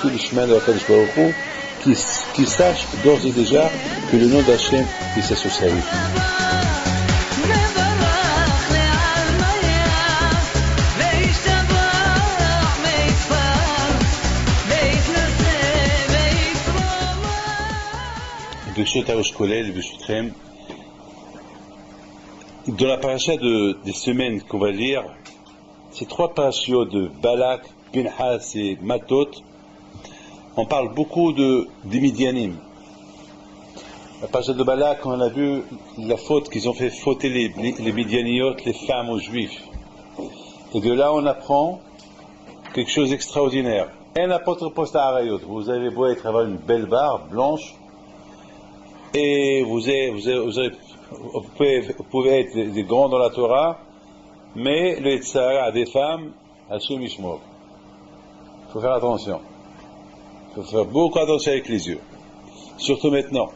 Sous le chemin de la Kadosh Baruch Hu, qui sache d'ores et déjà que le nom d'Hachem il s'associe avec lui. Dans la paracha des semaines qu'on va lire, ces trois parachiots de Balak, Pinhas et Matot, on parle beaucoup des Midianim. La paracha de Balak, on a vu la faute qu'ils ont fait fauter les Midianiotes, les femmes aux Juifs. Et de là, on apprend quelque chose d'extraordinaire. Un apôtre poste à Arayot. Vous avez beau avoir une belle barbe blanche, et vous pouvez être des grands dans la Torah, mais le Yetzirah des femmes, Hashem Yishmor. Il faut faire attention. Il faut faire beaucoup attention avec les yeux. Surtout maintenant.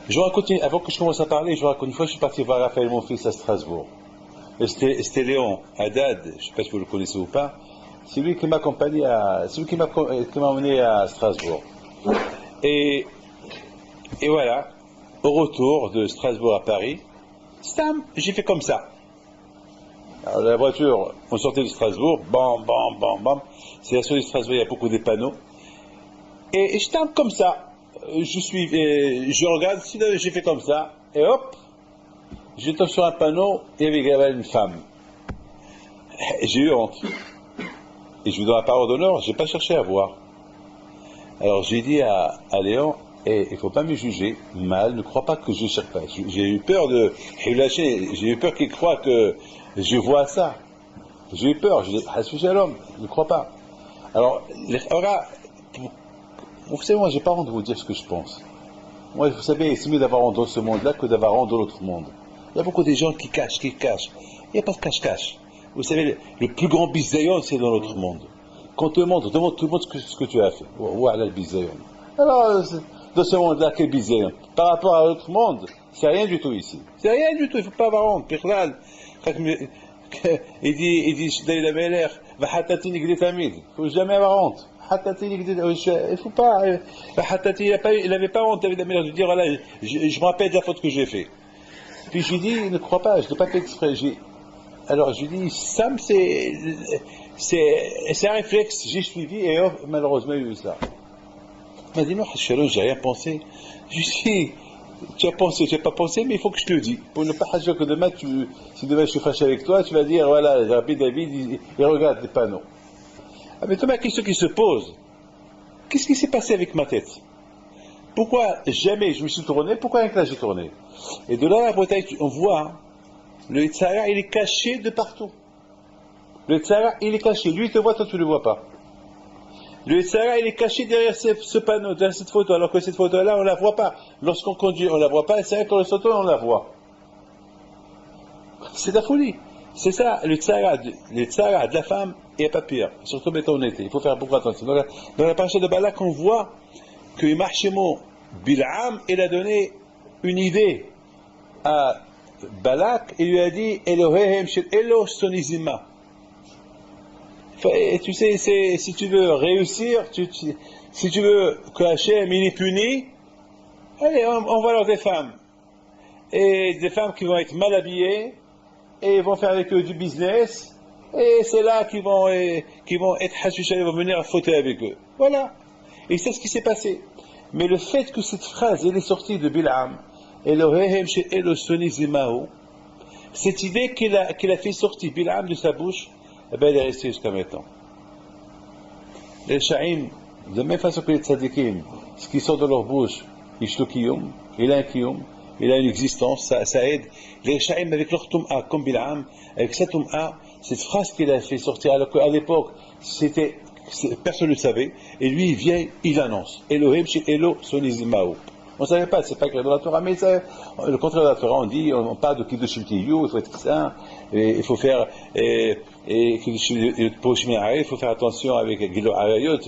Je vais raconter, avant que je commence à parler, je raconte une fois, je suis parti voir Raphaël, mon fils, à Strasbourg. C'était Léon Haddad, je ne sais pas si vous le connaissez ou pas. C'est lui qui m'a accompagné qui m'a emmené à Strasbourg. Et voilà, au retour de Strasbourg à Paris, j'ai fait comme ça. Alors la voiture, on sortait de Strasbourg, bam, bam, bam, bam. C'est la seule de Strasbourg, il y a beaucoup de panneaux. Et je tombe comme ça. Je regarde, j'ai fait comme ça, et hop, je tombe sur un panneau, et il y avait une femme. J'ai eu honte. Et je vous donne la parole d'honneur, je n'ai pas cherché à voir. Alors j'ai dit à Léon, il ne faut pas me juger mal, ne crois pas que je ne cherche pas. J'ai eu peur j'ai eu peur qu'il croie que je vois ça. J'ai eu peur, je dis, Shalom, ne crois pas. Alors, vous savez, moi, j'ai pas honte de vous dire ce que je pense. Moi, vous savez, c'est mieux d'avoir honte dans ce monde-là que d'avoir honte dans l'autre monde. Il y a beaucoup de gens qui cachent. Il n'y a pas de cache-cache. Vous savez, le plus grand bisayon, c'est dans l'autre monde. Quand on te demande tout le monde ce que tu as fait. Voilà le bisayon. Alors, dans ce monde-là, quel bisayon. Par rapport à l'autre monde, c'est rien du tout ici. C'est rien du tout, il ne faut pas avoir honte. Pirlal, il dit, David Ameler, Vahatati Nigdi Tamid. Il ne faut jamais avoir honte. Il ne faut pas. Il n'avait pas honte, David Ameler, de dire, voilà, je me rappelle de la faute que j'ai faite. Puis je lui dis, ne crois pas, je ne l'ai pas fait exprès. Alors je lui dis, Sam, c'est un réflexe, j'ai suivi et malheureusement il y a eu ça. Il m'a dit, non, Shalom, j'ai rien pensé. Je lui dis, tu as pensé, tu n'as pas pensé, mais il faut que je te le dise. Pour ne pas dire que demain, si demain je suis fâché avec toi, tu vas dire, voilà, Rabbi David, il regarde les panneaux. Ah, mais ma question qui se pose, qu'est-ce qui s'est passé avec ma tête? Pourquoi jamais je me suis tourné? Pourquoi avec là j'ai tourné? Et de là, on voit, le Yetzirah, il est caché de partout. Le Yetzirah, il est caché. Lui, il te voit, toi, tu ne le vois pas. Le Yetzirah, il est caché derrière ce panneau, derrière cette photo, alors que cette photo-là, on ne la voit pas. Lorsqu'on conduit, on ne la voit pas, et c'est vrai qu'on le saute, on la voit. C'est de la folie. C'est ça, le Yetzirah de la femme, il n'y a pas pire. Surtout maintenant en été. Il faut faire beaucoup attention. Dans la paracha de Balak, on voit que Marshemo Bil'am, il a donné une idée à Balak, il lui a dit Elohehem shel Elo sonizima. Tu sais, si tu veux réussir, si tu veux que Hachem il est puni, allez, on va leur des femmes. Et des femmes qui vont être mal habillées, et ils vont faire avec eux du business, et c'est là qu'ils vont être hachouchés, ils vont venir à fauter avec eux. Voilà. Et c'est ce qui s'est passé. Mais le fait que cette phrase, elle est sortie de Bil'am, Elohehem shel Elo sonizimao, cette idée qu'il a fait sortir Bil'am de sa bouche, eh bien, elle est restée jusqu'à maintenant. Les Sha'im, de la même façon que les Tzadikim, ce qui sort de leur bouche, il a un kiyum, il a une existence, ça aide. Les Sha'im, avec leur Tum'a, comme Bil'am, avec sa Tum'a, cette phrase qu'il a fait sortir, alors qu'à l'époque, c'était personne ne le savait, et lui il vient, il annonce. Elohim chez Elo Sonizimao. On ne savait pas, c'est pas écrit dans la Torah, mais le contraire de la Torah, on parle de Kiddushim Tiyu, il faut être saint, il faut faire, il faut faire attention avec Gilo Arayot,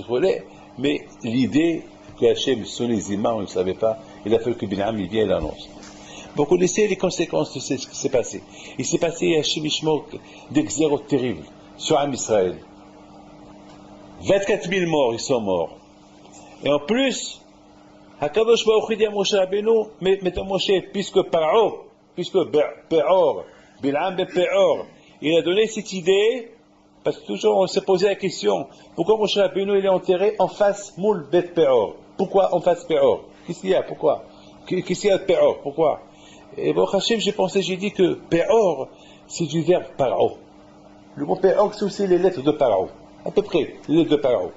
mais l'idée que Hachem Sonizima, on ne savait pas, il a fallu que Binam il vienne et l'annonce. Vous connaissez les conséquences de ce qui s'est passé. Il s'est passé Hachem Ishmok des xéros terribles sur Am Israël. 24 000 morts, ils sont morts. Et en plus, Hakadosh Baruch Hu dit à Moshe Rabbeinu, mais Moshe, puisque Paro, puisque Peor, Bil'am de Peor, il a donné cette idée, parce que toujours on s'est posé la question, pourquoi Moshe Rabbeinu il est enterré en face Moul Bet Peor? Pourquoi en face Peor? Qu'est-ce qu'il y a? Pourquoi? Qu'est-ce qu'il y a de Peor? Pourquoi? Et bon, Hachem, j'ai dit que Peor, c'est du verbe Paro. Le mot Peor, c'est aussi les lettres de Paro. À peu près, les lettres de Paro.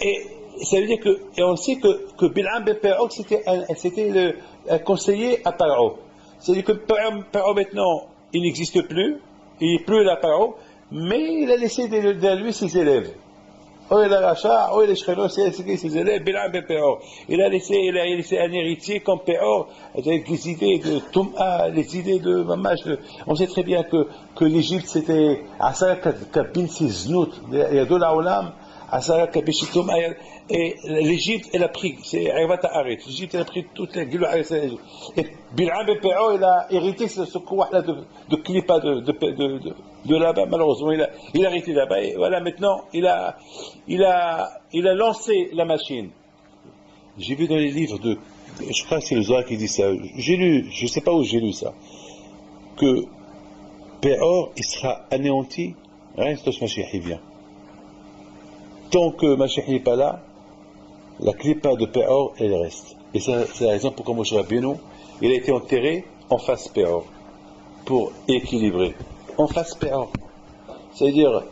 Et ça veut dire que, et on sait que Bil'am ben Paro, c'était un conseiller à Paro. C'est-à-dire que Paro maintenant, il n'existe plus, il n'est plus là Paro, mais il a laissé derrière lui ses élèves. Oh, il a Racha, oh, il a Shcheno, c'est ses élèves, Bil'am ben Paro. Il a laissé un héritier comme Paro, avec les idées de Toum'a, les idées de Mamash. On sait très bien que l'Égypte, c'était Asara Kabin Siznout, il y a deux Laolam, Asara Kabishitum, et l'Égypte, elle a pris, c'est Arivata Aret, l'Égypte, elle a pris toute la gueule, et Bil'am ben Paro, il a hérité ce courant-là de Klipa, de là-bas, malheureusement, il a arrêté là-bas, et voilà, maintenant, il a lancé la machine. J'ai vu dans les livres je crois que c'est le Zohar qui dit ça, j'ai lu, je ne sais pas où j'ai lu ça, que Péor, il sera anéanti, rien que ce Mashiach il vient. Tant que Mashiach n'est pas là, la clipa de Péor, elle reste. Et c'est la raison pourquoi Moshe Rabbeinu, il a été enterré en face Péor, pour équilibrer. En face Péor. C'est-à-dire,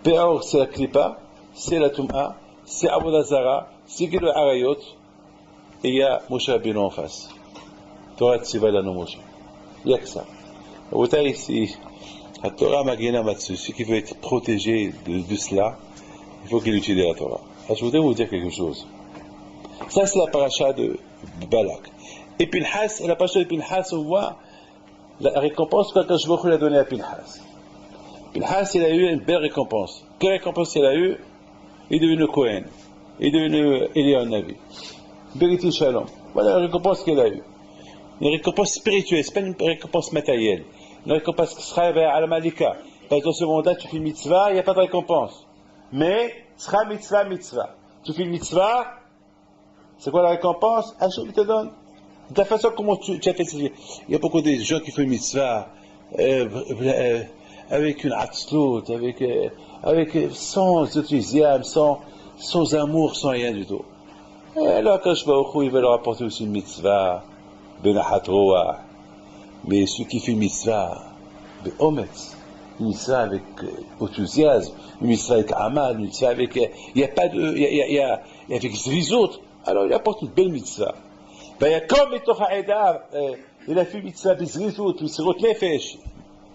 Péor, c'est la clipa, c'est la Toum'a, c'est Avodah Zara, c'est Gilo Arayot, et il y a Moshe Rabbeinu en face. Torah Tziva Lano Moshe. Il n'y a que ça. Ici, la Torah Magina Matsu, celui qui veut être protégé de cela, il faut qu'il utilise la Torah. Alors, je voudrais vous dire quelque chose. Ça, c'est la paracha de Balak. Et Pinhas, la paracha de Pinhas, on voit la récompense que Akash Baruch Hu a donnée à Pinhas. Pinhas, il a eu une belle récompense. Quelle récompense il a eu? Il est devenu Kohen. Il est devenu Eliyahu Navi. Beriti Shalom. Voilà la récompense qu'il a eue. Une récompense spirituelle, ce n'est pas une récompense matérielle. Une récompense qui sera à la Malika. Parce que dans ce monde-là, tu fais une mitzvah, il n'y a pas de récompense. Mais, sera mitzvah, mitzvah. Tu fais une mitzvah, c'est quoi la récompense? Hachem te donne. De la façon comment tu as fait. Il y a beaucoup de gens qui font une mitzvah avec une atzlut, avec sans enthousiasme, sans amour, sans rien du tout. Et alors, quand je vais au Khou, il va leur apporter aussi une mitzvah, benahat roa. Mais celui qui fait une mitzvah, be'ometz, une mitzvah avec enthousiasme, une mitzvah avec amal, une mitzvah avec. Il n'y a pas de. Il y a avec zrizot. Alors, il apporte une belle mitzvah. Comme il a fait une mitzvah bizrizot, mitzvot nefesh,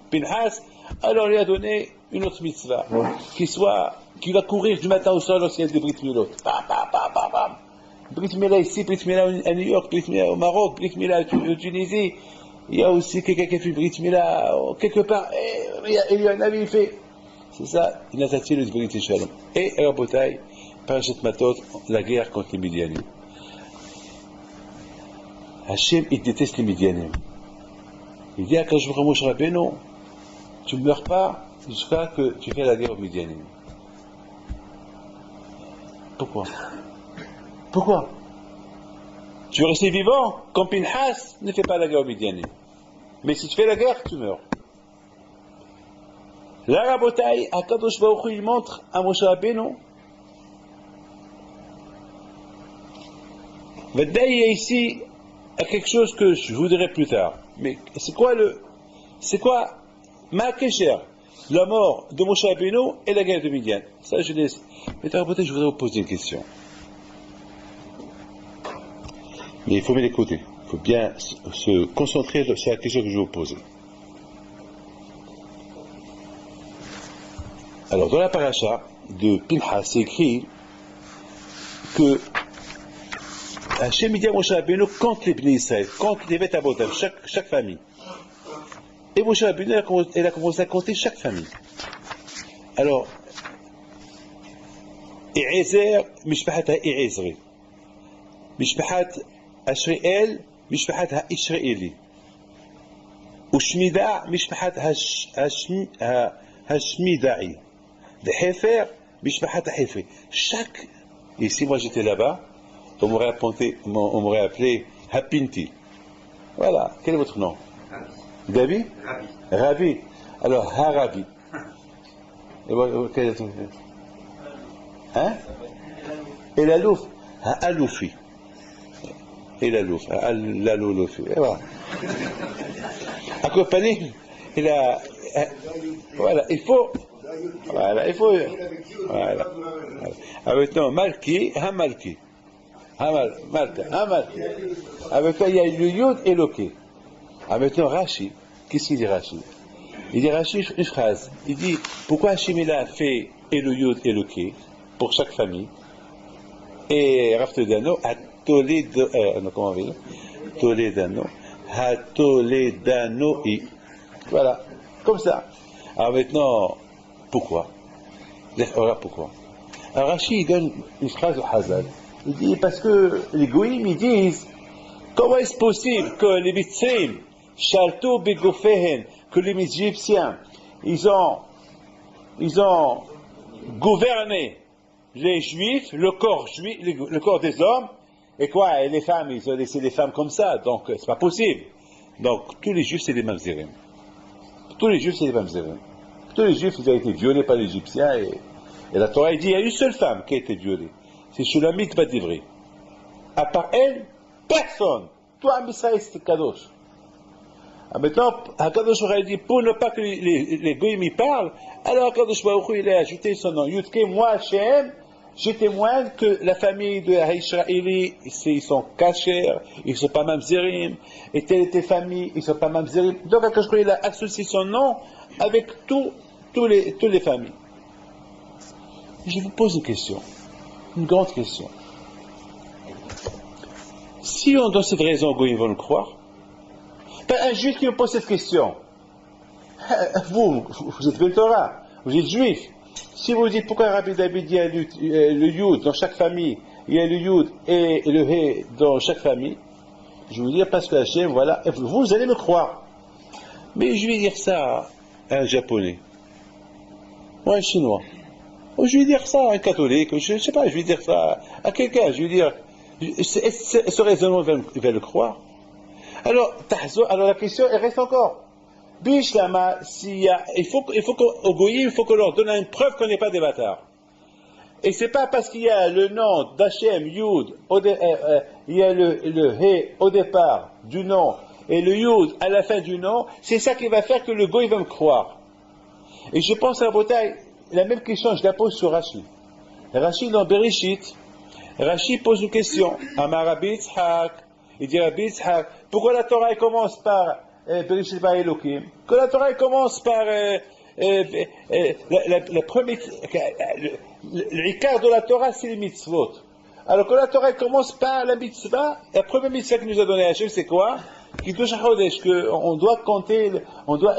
Pinhas, alors il lui a donné une autre mitzvah, qui va courir du matin au soir lorsqu'il y a des Brit Milot. Brit Mila ici, Brit Mila à New York, Brit Mila au Maroc, Brit Mila en Tunisie. Il y a aussi quelqu'un qui a fait Brit Mila quelque part. Il y a un avis, il fait. C'est ça, il a tâté le Brit Shalom. Et Rabotai, Parashat Matot, la guerre contre les Midianim. Hachem, il déteste les Midianim. Il dit à Akash Baruch Hu Moshe Rabbeinu, tu ne meurs pas jusqu'à que tu fais la guerre aux Midianim. Pourquoi? Pourquoi? Tu veux rester vivant? Comme Pinhas, ne fais pas la guerre aux Midianim. Mais si tu fais la guerre, tu meurs. Là, Rabotai, Akadosh Baruch Hu, il montre à Moshe Rabbeinu. Vadaï, il y a ici quelque chose que je vous dirai plus tard. Mais c'est quoi Ma Kesher, la mort de Moshe Rabbeinu et la guerre de Midian? Ça, je laisse. Mais Rabotai, je voudrais vous poser une question. Mais il faut m'écouter. Il faut bien se concentrer sur la question que je vais vous poser. Alors, dans la paracha, de Pinchas, c'est écrit que Hachem dit à Moshe Rabbeinu compte les Bnei Israël, compte les Beth Abotam, chaque famille. Et Moshe Rabbeinu, il a commencé à compter chaque famille. Alors, Ezer, Mishpahat HaEzri, Mishpahat HaShri'el, Mishpahat HaIshri'eli, Ushmida, Mishpahat HaShmidai, de Hefer, Mishpahat HaHefri. Chaque, ici moi j'étais là-bas, on m'aurait appelé Hapinti. Voilà, quel est votre nom? David? Ravi. Alors, Haravi. Quel est ton nom? Hein? Elalouf. Haaloufi. Elalouf. Haaloufi. Et voilà. Accompagné, il a. Voilà, il faut. Voilà, il faut. Voilà. Maintenant, Malki, Hamalki. Malka. Avec toi, il y a le Yod et le Ké. Maintenant, Rashi. Qu'est-ce qu'il dit Rashi? Il dit Rashi une phrase. Il dit pourquoi Hachem a fait et le Yod et le Ké pour chaque famille. Et Rav Toledano a comment on va dire Toledano a Toledano-i. Voilà, comme ça. Alors maintenant, pourquoi? Alors pourquoi? Alors Rashi il donne une phrase au Hazal. Il dit parce que les Goïms ils disent comment est-ce possible que les Mitzrim Shalto Begofehen, que les Égyptiens ils ont gouverné les Juifs, le corps des hommes, et quoi, et les femmes, ils ont laissé les femmes comme ça, donc c'est pas possible. Donc tous les Juifs c'est les Mamzerim. Tous les Juifs c'est les Mamzerim. Tous les Juifs ils ont été violés par les Égyptiens et la Torah dit il y a une seule femme qui a été violée. C'est Shulamit Bat Ivri. À part elle, personne. Toi, Amisraël, c'est Kadosh. Maintenant, Kadosh aurait dit, pour ne pas que les Goïms y parlent, alors Kadosh Baruch Hu, il a ajouté son nom. Yudke, moi, Hachem, je témoigne que la famille de Haïsraéli, ils sont cachers, ils ne sont pas mamzerim, et telle famille, ils ne sont pas mamzerim. Donc, Kadosh Baruch Hu, il a associé son nom avec toutes les familles. Je vous pose une question. Une grande question. Si on donne cette raison, Goïm vont le croire. Un juif qui me pose cette question. Vous êtes le Torah, vous êtes juif. Si vous dites pourquoi Rabbi David il y a le Yud dans chaque famille, il y a le Yud et le He dans chaque famille, je vais vous dire parce que Hachem, voilà, vous allez me croire. Mais je vais dire ça à un japonais, ou à un chinois. Ou je vais dire ça à un catholique, je ne sais pas, je vais dire ça à quelqu'un, je vais dire, ce raisonnement, il va le croire. Alors la question, elle reste encore. Bishlama, il faut qu'au Goïm, il faut qu'on leur donne une preuve qu'on n'est pas des bâtards. Et c'est pas parce qu'il y a le nom d'Hachem, Yud, il y a le He au départ du nom, et le Yud à la fin du nom, c'est ça qui va faire que le Goïm va me croire. Et je pense à la bataille, la même question, je la pose sur Rashi. Rashi dans Bereshit, Rashi pose une question. Amar Rabbi Yitzhak, il dit Rabbi Yitzhak, pourquoi la Torah elle commence par Bereshit ba Elokim? Que la Torah elle commence par la première, le quart de la Torah c'est les mitzvot. Alors que la Torah elle commence par la mitzvah, la première mitzvah qu'il nous a donnée Hachem c'est quoi? Kiddush HaChodesh, qu'on doit compter, on doit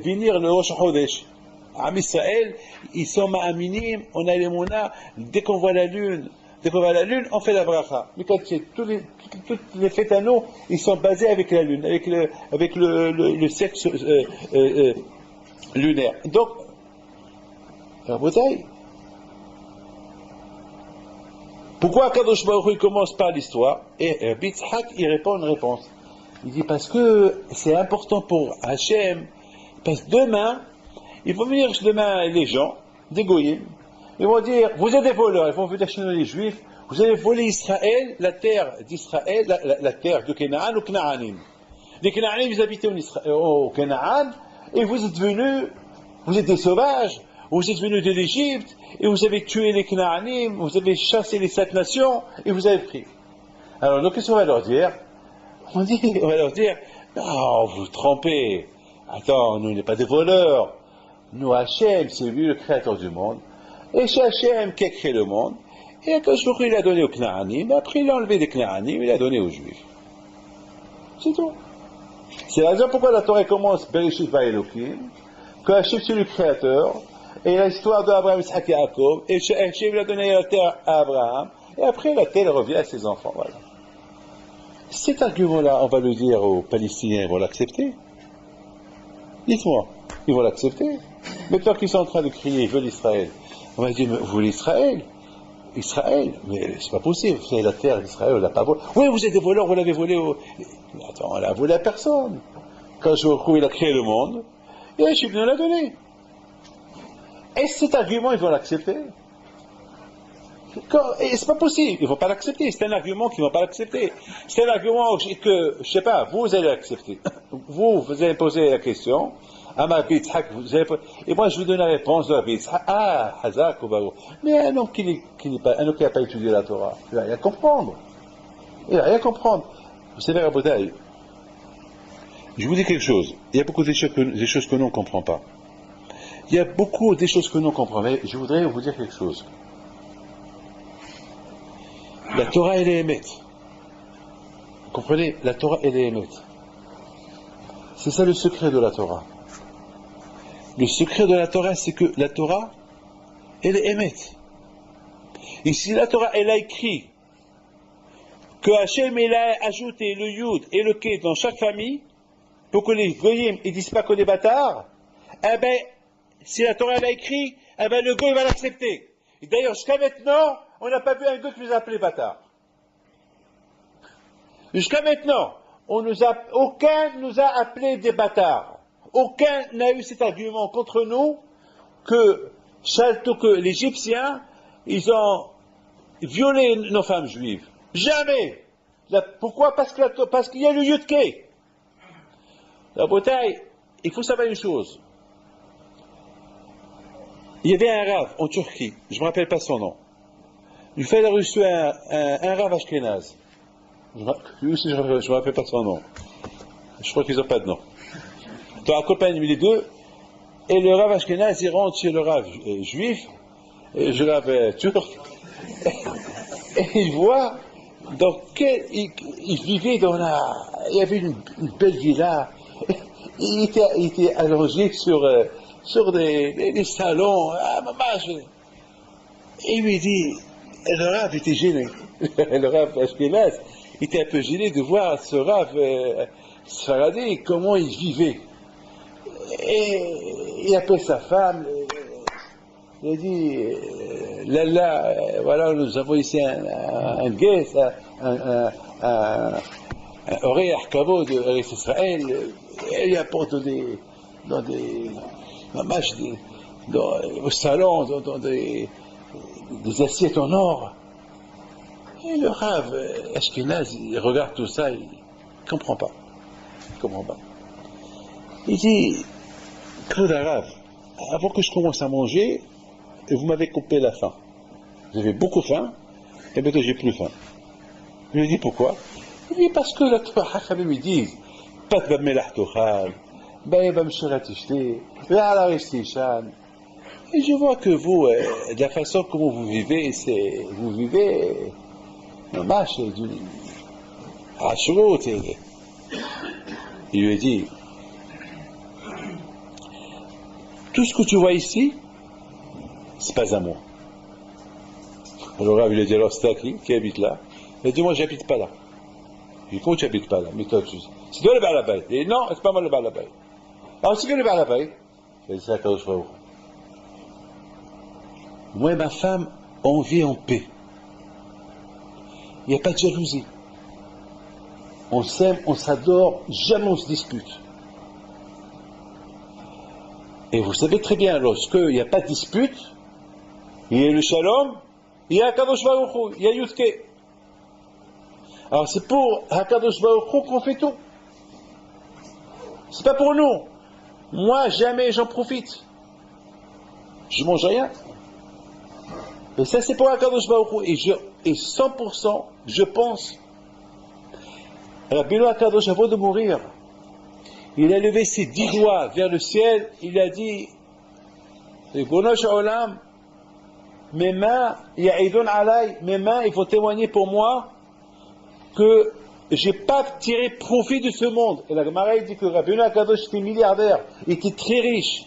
bénir le Rosh HaChodesh. Am Israël, ils sont ma'aminim, on a les mona, dès qu'on voit la lune, on fait la bracha. Mais quand toutes les fêtes à nous, ils sont basés avec la lune, avec le sexe lunaire. Donc, la bataille. Pourquoi Kadosh Baruch Hu commence par l'histoire? Et Bitzhak, il répond une réponse. Il dit parce que c'est important pour Hachem, parce que demain, ils vont venir les gens, des goyim, ils vont dire, vous êtes des voleurs, ils vont venir chez nous les juifs, vous avez volé Israël, la terre d'Israël, la terre de Canaan ou Canaanim. Les Canaanim, ils habitaient au Canaan, et vous êtes venus, vous êtes des sauvages, vous êtes venus de l'Égypte, et vous avez tué les Canaanim, vous avez chassé les 7 nations, et vous avez pris. Alors, donc, qu'est-ce qu'on va leur dire? On va leur dire, non, vous vous trompez. Attends, nous, on n'est pas des voleurs. Nous, Hachem, c'est lui le créateur du monde. Et c'est Hachem qui a créé le monde. Et Akadosh Baruch Hu, il a donné aux Knaanim, après il a enlevé des Knaanim, il a donné aux Juifs. C'est tout. C'est la raison pourquoi la Torah commence Bereshit Vaelokim, que Hachem c'est le créateur, et l'histoire d'Abraham, Isaac et Jacob, et Hachem il a donné la terre à Abraham, et après la terre revient à ses enfants. Voilà. Cet argument-là, on va le dire aux Palestiniens, ils vont l'accepter. Dites-moi, ils vont l'accepter. Maintenant qu'ils sont en train de crier, ils veulent Israël. On va dire, mais vous voulez Israël? Israël? Mais c'est pas possible, vous savez, la terre d'Israël, on l'a pas volée. Oui, vous êtes des voleurs, vous l'avez volé au... Attends, on l'a volé à personne. Quand je retrouve, il a créé le monde, et Hachem nous l'a donné. Et cet argument, ils vont l'accepter? Et c'est pas possible, ils ne vont pas l'accepter. C'est un argument qu'ils ne vont pas l'accepter. C'est un argument que, je ne sais pas, vous allez l'accepter. Vous allez poser la question. Et moi, je vous donne la réponse de Rabbi Yitzhak. Ah, Hazak ou Barou. Mais un homme qui n'a pas étudié la Torah, il ne va rien comprendre. Il ne va rien comprendre. Vous savez, Rabotai, je vous dis quelque chose. Il y a beaucoup des choses que nous ne comprenons pas. Il y a beaucoup des choses que nous ne comprenons pas. Mais je voudrais vous dire quelque chose. La Torah, elle est émette. Vous comprenez? La Torah, elle est émette. C'est ça le secret de la Torah. Le secret de la Torah, c'est que la Torah, elle est émette. Et si la Torah, elle a écrit que Hachem, il a ajouté le Yud et le Ké dans chaque famille, pour que les Goyim, ils disent pas qu'on est bâtards, eh ben, si la Torah, elle a écrit, eh ben, le Goy va l'accepter. Et d'ailleurs, jusqu'à maintenant, on n'a pas vu un Goy qui nous a appelé bâtards. Jusqu'à maintenant, aucun nous a appelé des bâtards. Aucun n'a eu cet argument contre nous que les Égyptiens, ils ont violé nos femmes juives. Jamais. Pourquoi? Parce qu'il y a le Yudke. La bataille, il faut savoir une chose. Il y avait un Rav en Turquie, je ne me rappelle pas son nom. Il a reçu un Rav Ashkenaz. Lui aussi, je ne me rappelle pas son nom. Je crois qu'ils n'ont pas de nom. Donc, accompagne les deux, et le Rav Ashkenaz, il rentre chez le Rav juif, et le Rav turc, et il voit il vivait dans il y avait une belle villa, il était allongé sur des salons, et il lui dit, le Rav était gêné, le Rav Ashkenaz était un peu gêné de voir ce Rav Sfaradi, comment il vivait. Et il appelle sa femme, il a dit, Lala, voilà, nous avons ici un guest, un Oreach Kavod de Israël, elle lui apporte au salon, dans des assiettes en or. Et le Rav Ashkenaz, il regarde tout ça, il ne comprend pas. Il dit, Claude Arabe, avant que je commence à manger, vous m'avez coupé la faim. J'avais beaucoup faim, et maintenant j'ai plus faim. Je lui ai dit pourquoi? Il dit parce que la Torah, ils disent, pas de melach tochal, et je vois que vous, de la façon comment vous vivez, vous vivez, marche du Hachrut. Il lui a dit, tout ce que tu vois ici, c'est pas à moi. Alors, il a dit, alors c'est qui habite là? Il a dit, moi, j'habite pas là. Il dit, comment tu habites pas là? Mais toi, c'est toi le balabay. Il dit, non, c'est pas moi le balabay. Alors, c'est que le balabay? Il a dit, c'est la cause frère. Moi et ma femme, on vit en paix. Il n'y a pas de jalousie. On s'aime, on s'adore, jamais on se dispute. Et vous savez très bien, lorsqu'il n'y a pas de dispute, il y a le shalom, il y a Hakadosh Baruch Hu, il y a Yudke. Alors c'est pour Hakadosh Baruch Hu qu'on fait tout. C'est pas pour nous. Moi, jamais j'en profite. Je mange rien. Et ça, c'est pour Hakadosh Baruch Hu. Et 100%, je pense, Rabbeinu Hakadosh, avant de mourir, il a levé ses 10 doigts vers le ciel, il a dit, Ribono shel olam, mes mains, ya'idun alay, mes mains, il faut témoigner pour moi que j'ai pas tiré profit de ce monde. Et la Gemara dit que Rabbeinu Akadosh était milliardaire, il était très riche.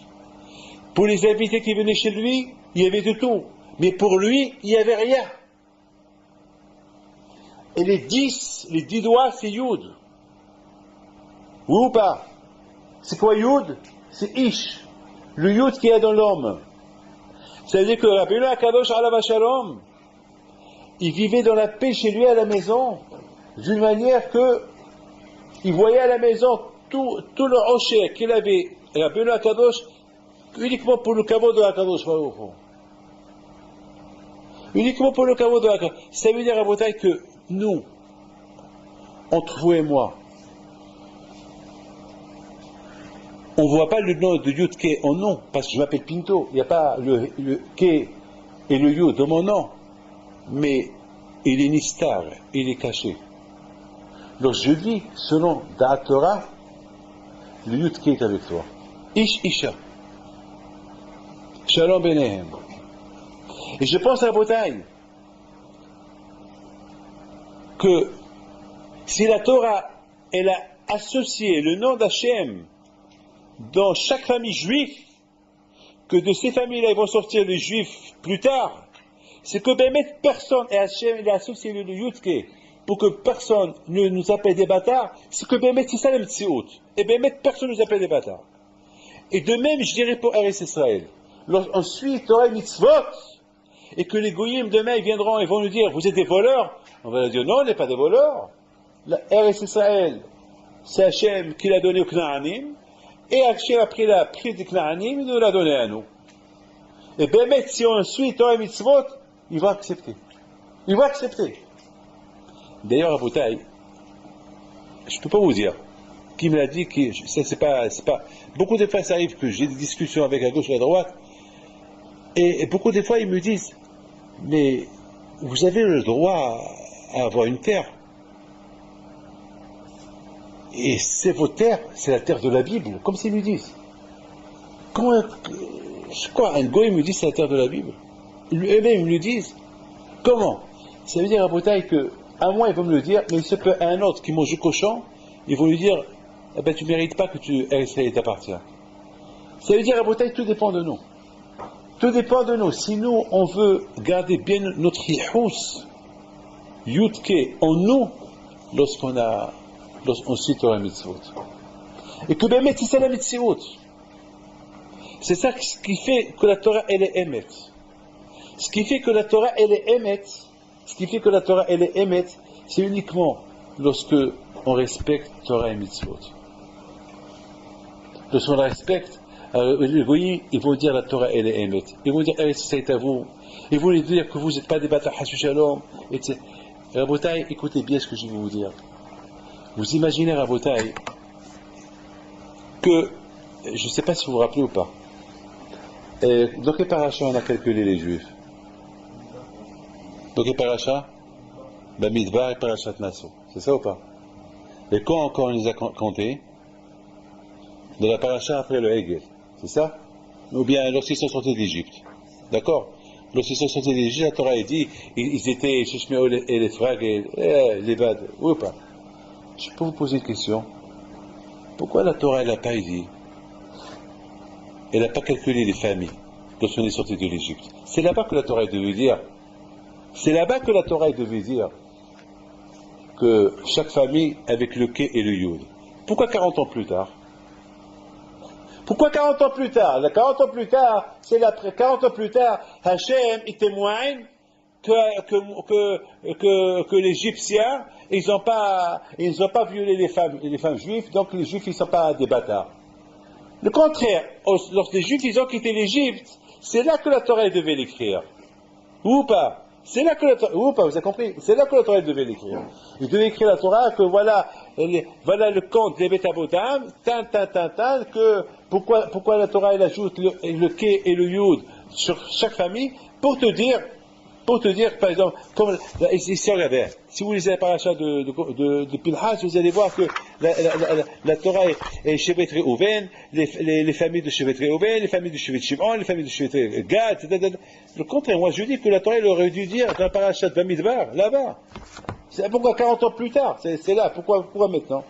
Pour les invités qui venaient chez lui, il y avait de tout. Mais pour lui, il n'y avait rien. Et les 10 doigts, c'est Yud. Oui ou pas? C'est quoi Yud? C'est Ish. Le Yud qui est dans l'homme. C'est-à-dire que Rabbeinu Akadosh Alav Shalom, il vivait dans la paix chez lui à la maison, d'une manière que il voyait à la maison tout le rocher qu'il avait, Rabbeinu Akadosh, uniquement pour le caveau de Akadosh Baruch Hu. Uniquement pour le caveau de Akadosh. Ça veut dire à Botaï que nous, entre vous et moi, on ne voit pas le nom de Yud Ke en nom, parce que je m'appelle Pinto. Il n'y a pas le Ke et le Yud dans mon nom. Mais il est nistar, il est caché. Lorsque je dis, selon Da Torah, le Yud Ke est avec toi. Ish Isha. Shalom Benehem. Et je pense à la bataille que si la Torah, elle a associé le nom d'Hachem dans chaque famille juive, que de ces familles-là, ils vont sortir les juifs plus tard, c'est que Bémet, personne, et Hachem, il a associé le Yudke, pour que personne ne nous appelle des bâtards, c'est que Bémet, c'est ça le Mtsiout. Et Bémet, personne ne nous appelle des bâtards. Et de même, je dirais pour Eretz Israël, ensuite, Torah et Mitzvot, et que les goyim demain, ils viendront et vont nous dire, vous êtes des voleurs. On va leur dire, non, on n'est pas des voleurs. La Eretz Israël, c'est Hachem qui l'a donné aux Knaanim, et Hachem, après il a pris des Knaanim, il nous l'a donné à nous. Et Bémet, si on suit Torah et Mitzvot, il va accepter. Il va accepter. D'ailleurs, à Boutaï, je ne peux pas vous dire, qui me l'a dit, c'est pas. Beaucoup de fois, ça arrive que j'ai des discussions avec la gauche et la droite, et beaucoup de fois, ils me disent, mais vous avez le droit à avoir une terre. Et c'est votre terre, c'est la terre de la Bible, comme s'ils me disent. Quoi, un goy me dit c'est la terre de la Bible? Eux-mêmes me le disent. Comment? Ça veut dire à Boutaï que, à moi, ils vont me le dire, mais il se peut à un autre qui mange du cochon, ils vont lui dire, eh ben, tu ne mérites pas que Israël t'appartient. Ça veut dire à Boutaï, tout dépend de nous. Tout dépend de nous. Si nous, on veut garder bien notre yichus, yudke, en nous, lorsqu'on cite Torah mitzvot. Et que Bémet, c'est la mitzvot. C'est ça ce qui fait que la Torah, elle est émet. Ce qui fait que la Torah, elle est émet, c'est uniquement lorsque on respecte Torah et mitzvot. Lorsqu'on la respecte, les goyim, ils vont dire la Torah, elle est émet. Ils vont dire, c'est à vous. Ils vont lui dire que vous n'êtes pas des bâtards, hashu shalom, etc. Rabotai, écoutez bien ce que je vais vous dire. Vous imaginez, Rabotai, que, je ne sais pas si vous vous rappelez ou pas, dans quel paracha on a calculé les Juifs? Dans quel paracha? Bamidbar et Parashat Nassau. C'est ça ou pas? Et quand encore on les a comptés? Dans la paracha après le Hegel. C'est ça? Ou bien lorsqu'ils sont sortis d'Égypte. D'accord? Lorsqu'ils sont sortis d'Égypte, la Torah a dit, ils étaient Shishmeo et les Frag et les Bad. Oui ou pas? Je peux vous poser une question. Pourquoi la Torah, elle n'a pas dit? Elle n'a pas calculé les familles lorsqu'on est sorti de l'Égypte. C'est là-bas que la Torah devait dire. C'est là-bas que la Torah devait dire que chaque famille avec le Ké et le Yud. Pourquoi 40 ans plus tard? Pourquoi 40 ans plus tard? 40 ans plus tard, c'est l'après. 40 ans plus tard, Hachem, il témoigne que les Égyptiens, ils n'ont pas violé les femmes juives, donc les Juifs, ils ne sont pas des bâtards. Le contraire, lorsque les Juifs, ils ont quitté l'Égypte, c'est là que la Torah devait l'écrire. Ou pas? C'est là que la Torah, ou pas, vous avez compris? C'est là que la Torah devait l'écrire. Il devait écrire la Torah que voilà le conte des Betavodam, que pourquoi la Torah elle ajoute le Ké et le Yud sur chaque famille, pour te dire pour te dire, par exemple, comme ici, regardez, si vous lisez la paracha de Pinhas, vous allez voir que la Torah est Shevet Reuven, les familles de Shevet Reuven, les familles de Shevet Shimon, les familles de Shevet Gad, etc. Le contraire, moi je dis que la Torah elle aurait dû dire dans la paracha de Bamidbar, là-bas. Pourquoi 40 ans plus tard? C'est là, pourquoi maintenant?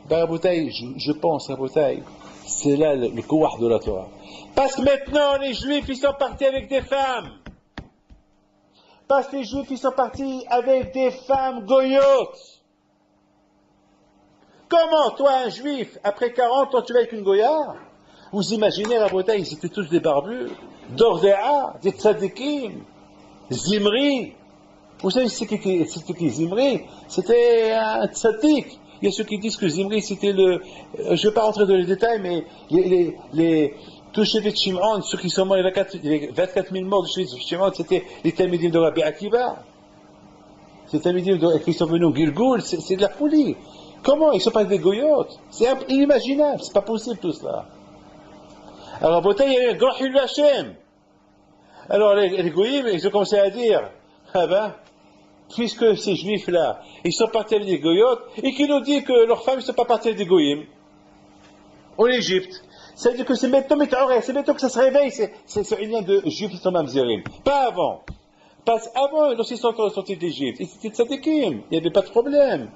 Ben, Rabotai, je pense, Rabotai, c'est là le kouach de la Torah. Parce que maintenant, les Juifs, ils sont partis avec des femmes. Parce que les Juifs, ils sont partis avec des femmes goyotes. Comment, toi, un Juif, après 40 ans, tu vas avec une goya? Vous imaginez, Rabotai, ils étaient tous des barbus, d'Ordéa, des tzadikim, Zimri. Vous savez c'était qui Zimri? C'était un tzadik. Il y a ceux qui disent que Zimri, c'était je ne vais pas rentrer dans les détails, mais tous Shevet Shimon, ceux qui sont morts, les 24 000 morts de Shevet Shimon, c'était les Talmidim de Rabbi Akiva. C'est les Talmidim qui sont venus au Gilgul, c'est de la folie. Comment? Ils ne sont pas des goyotes. C'est inimaginable, c'est pas possible tout cela. Alors, à Botha, il y a eu un grand Hilul Hashem. Alors, les goyim, ils ont commencé à dire, ah ben, puisque ces juifs-là, ils sont partis avec des goyotes, et qui nous dit que leurs femmes ne sont pas parties avec des goyim, en Égypte. Ça veut dire que c'est maintenant que ça se réveille, c'est une lien de juifs qui sont mamzerim. Pas avant. Parce qu'avant, lorsqu'ils sont sortis d'Égypte, ils étaient tzadikim, il n'y avait pas de problème.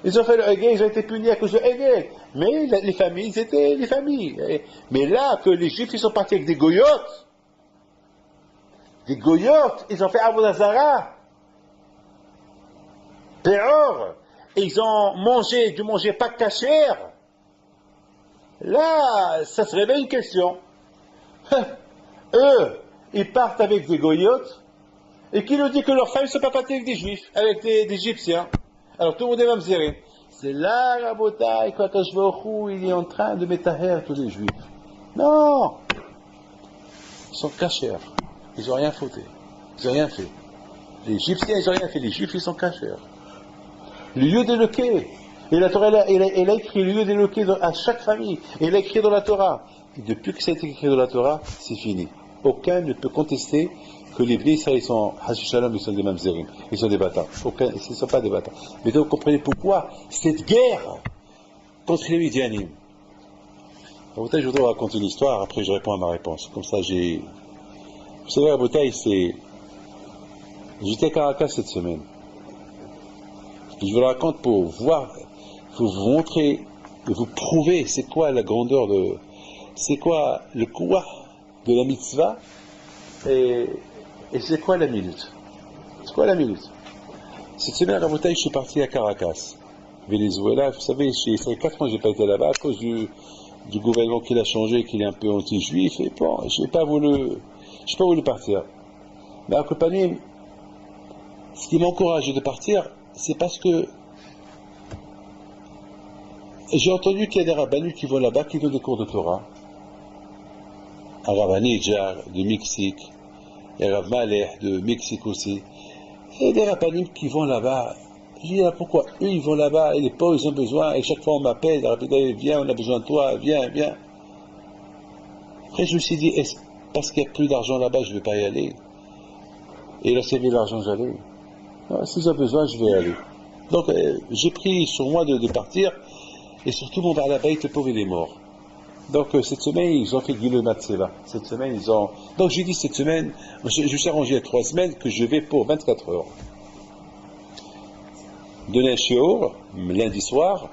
Ils ont fait le Hegel, ils ont été punis à cause de Hegel. Mais les familles, ils étaient les familles. Mais là, que les juifs, ils sont partis avec des goyotes, ils ont fait Avodah Zarah, Péor, ils ont dû manger pas kasher. Là, ça se réveille une question. Eux, ils partent avec des goyotes, et qui nous dit que leurs femmes ne sont pas parties avec des juifs, avec des égyptiens. Alors tout le monde est mamzéré. C'est là, la botaille, quand je vais au chou, il est en train de métaher tous les juifs. Non! Ils sont cachers. Ils n'ont rien fauté. Ils n'ont rien fait. Les égyptiens, ils n'ont rien fait. Les juifs, ils sont cachers. Le lieu déloqué. Et la Torah, elle a écrit le lieu déloqué à chaque famille. Et elle a écrit dans la Torah. Et depuis que ça a été écrit dans la Torah, c'est fini. Aucun ne peut contester que les vrais Israël sont, Shalom, ils sont des mamzerim. Ils sont des bâtards. Ils ne sont pas des bâtards. Mais donc, vous comprenez pourquoi cette guerre contre les Midianim. Je voudrais vous raconter une histoire, après je réponds à ma réponse. Comme ça, Vous savez, la bouteille, c'est... J'étais à Caracas cette semaine. Je vous le raconte pour vous montrer, vous prouver c'est quoi la grandeur c'est quoi le kouah de la mitzvah et c'est quoi la minute. C'est quoi la minute? Cette semaine à la bouteille, je suis parti à Caracas, Venezuela. Vous savez, ça fait 4 ans que je n'ai pas été là-bas à cause du gouvernement qui l'a changé, qui est un peu anti-juif, et bon, je n'ai pas voulu partir. Mais à compagnie, ce qui m'encourage de partir, c'est parce que j'ai entendu qu'il y a des rabbinus qui vont là-bas, qui donnent des cours de Torah. Un rabbanidjar de Mexique, et un Rav Maleh de Mexique aussi. Et des rabbinus qui vont là-bas. Je dis, pourquoi eux ils vont là-bas, et les pauvres ils ont besoin, et chaque fois on m'appelle, viens, on a besoin de toi, viens. Après je me suis dit, est-ce parce qu'il n'y a plus d'argent là-bas, je ne vais pas y aller? Et là, s'il y avait de l'argent, j'allais. Si j'ai besoin, je vais y aller. Donc, j'ai pris sur moi de partir, et surtout mon Barlabaït, le pauvre, il est mort. Donc, cette semaine, ils ont fait Gilul Matseva. Cette semaine, Donc, j'ai dit cette semaine, je me suis arrangé il y a 3 semaines que je vais pour 24 heures. Donner un shiur, lundi soir,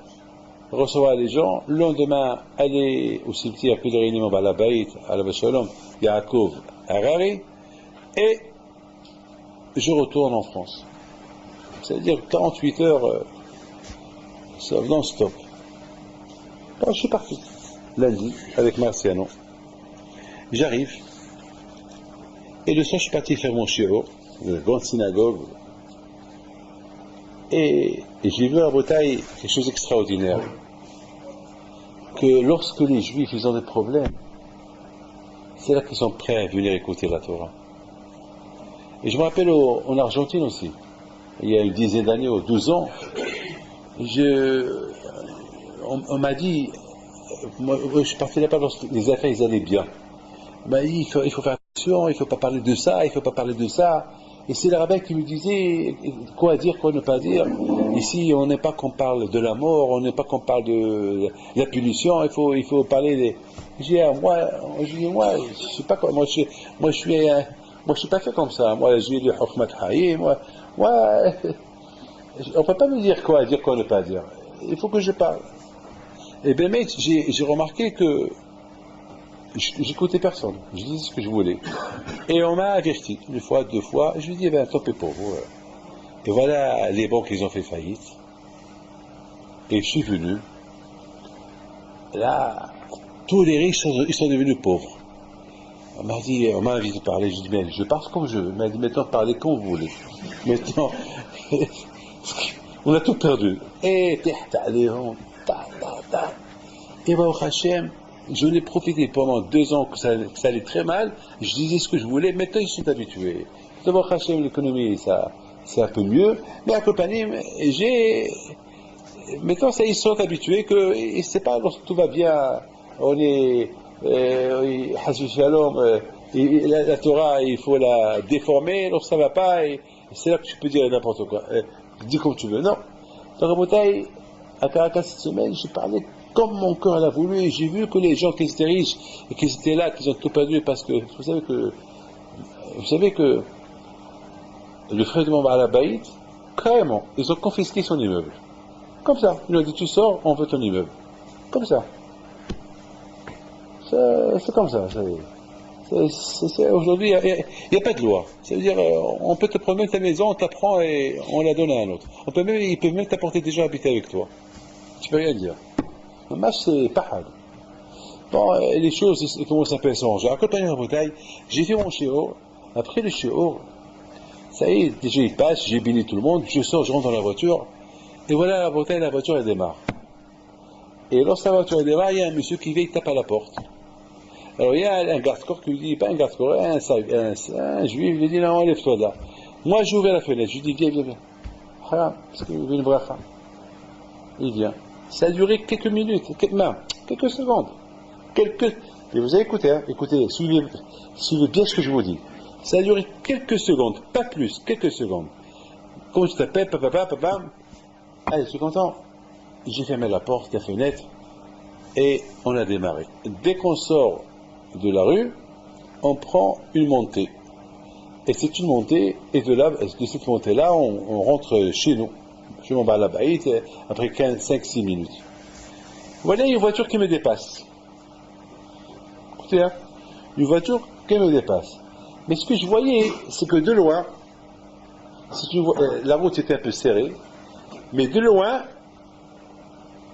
recevoir les gens, le lendemain, aller au cimetière, pèleriner mon Barlabaït, à la Shalom, Yaakov, Harari, et je retourne en France. C'est-à-dire 48 heures, non-stop. Alors, je suis parti, lundi, avec Marciano. J'arrive, et le soir, je suis parti faire mon shiur, dans la grande synagogue, et j'ai vu à Bretagne quelque chose d'extraordinaire, que lorsque les Juifs, ils ont des problèmes, c'est là qu'ils sont prêts à venir écouter la Torah. Et je me rappelle en Argentine aussi, il y a une dizaine d'années, ou 12 ans, on m'a dit, moi, je suis parti là-bas lorsque les affaires ils allaient bien. On m'a dit, il faut faire attention, il ne faut pas parler de ça, il ne faut pas parler de ça. Et c'est le rabbin qui me disait quoi dire, quoi ne pas dire. Ici, on n'est pas qu'on parle de la mort, on n'est pas qu'on parle de la punition, il faut parler des... Je dis, moi, je sais pas quoi, moi, je suis pas fait comme ça. Moi, j'ai le Hukmat Haïm, moi, on peut pas me dire quoi ne pas dire. Il faut que je parle. Et bien, mec, j'ai remarqué que j'écoutais personne. Je disais ce que je voulais. Et on m'a averti, une fois, deux fois. Je lui ai dit, ben, tant pis pour vous. Et voilà, les banques, ils ont fait faillite. Et je suis venu. Là, tous les riches, ils sont devenus pauvres. On m'a dit, on m'a invité à parler. Je dis, mais je parle comme je veux. Il m'a dit, maintenant, parlez quand vous voulez. Maintenant, on a tout perdu. Et, et bah, au Hachem, je l'ai profité pendant 2 ans que ça allait très mal. Je disais ce que je voulais. Maintenant, ils sont habitués. D'abord, Hachem, l'économie, ça, c'est un peu mieux. Mais à Kopanim, maintenant, ça, ils sont habitués que, c'est pas lorsque tout va bien, on est, Shalom, la Torah, il faut la déformer. Lorsque ça va pas, c'est là que tu peux dire n'importe quoi. Dis comme tu veux. Non. Donc, à Botaï, à Caracas cette semaine, j'ai parlé comme mon cœur l'a voulu, et j'ai vu que les gens qui étaient riches et qui étaient là, qui ont tout perdu, parce que vous savez que le frère de mon Baalabaït, carrément, ils ont confisqué son immeuble. Comme ça. Ils lui ont dit, tu sors, on veut ton immeuble. Comme ça. C'est comme ça. Aujourd'hui, il n'y a pas de loi. Ça veut dire, on peut te promettre ta maison, on t'apprend et on la donne à un autre. Ils peuvent même t'apporter des gens habiter avec toi. Tu peux rien dire. Mais c'est pas. Bon, les choses, comment ça s'appelle, s'arranger. À côté de la bouteille, j'ai fait mon shiur. Après le shiur, ça y est, déjà il passe, j'ai béni tout le monde, je sors, je rentre dans la voiture, et voilà la bouteille, la voiture elle démarre. Et lorsque la voiture elle démarre, il y a un monsieur qui vient, il tape à la porte. Alors il y a un garde-corps qui lui dit, pas un garde-corps, un juif, il lui dit, non, lève-toi là. Moi j'ai ouvert la fenêtre, je lui dis, viens. Parce qu'il veut une bracha. Il vient. Ça a duré quelques minutes, quelques secondes. Et vous avez écouté, hein, écoutez, suivez bien ce que je vous dis. Ça a duré quelques secondes, pas plus, quelques secondes. Comment tu t'appelles, papa. Allez, je suis content. J'ai fermé la porte, la fenêtre, et on a démarré. Dès qu'on sort de la rue, on prend une montée. Et c'est une montée, et de cette montée-là, on rentre chez nous. Je m'en vais à la baïte, après 5-6 minutes. Voilà une voiture qui me dépasse. Écoutez, hein, une voiture qui me dépasse. Mais ce que je voyais, c'est que de loin, la route était un peu serrée, mais de loin,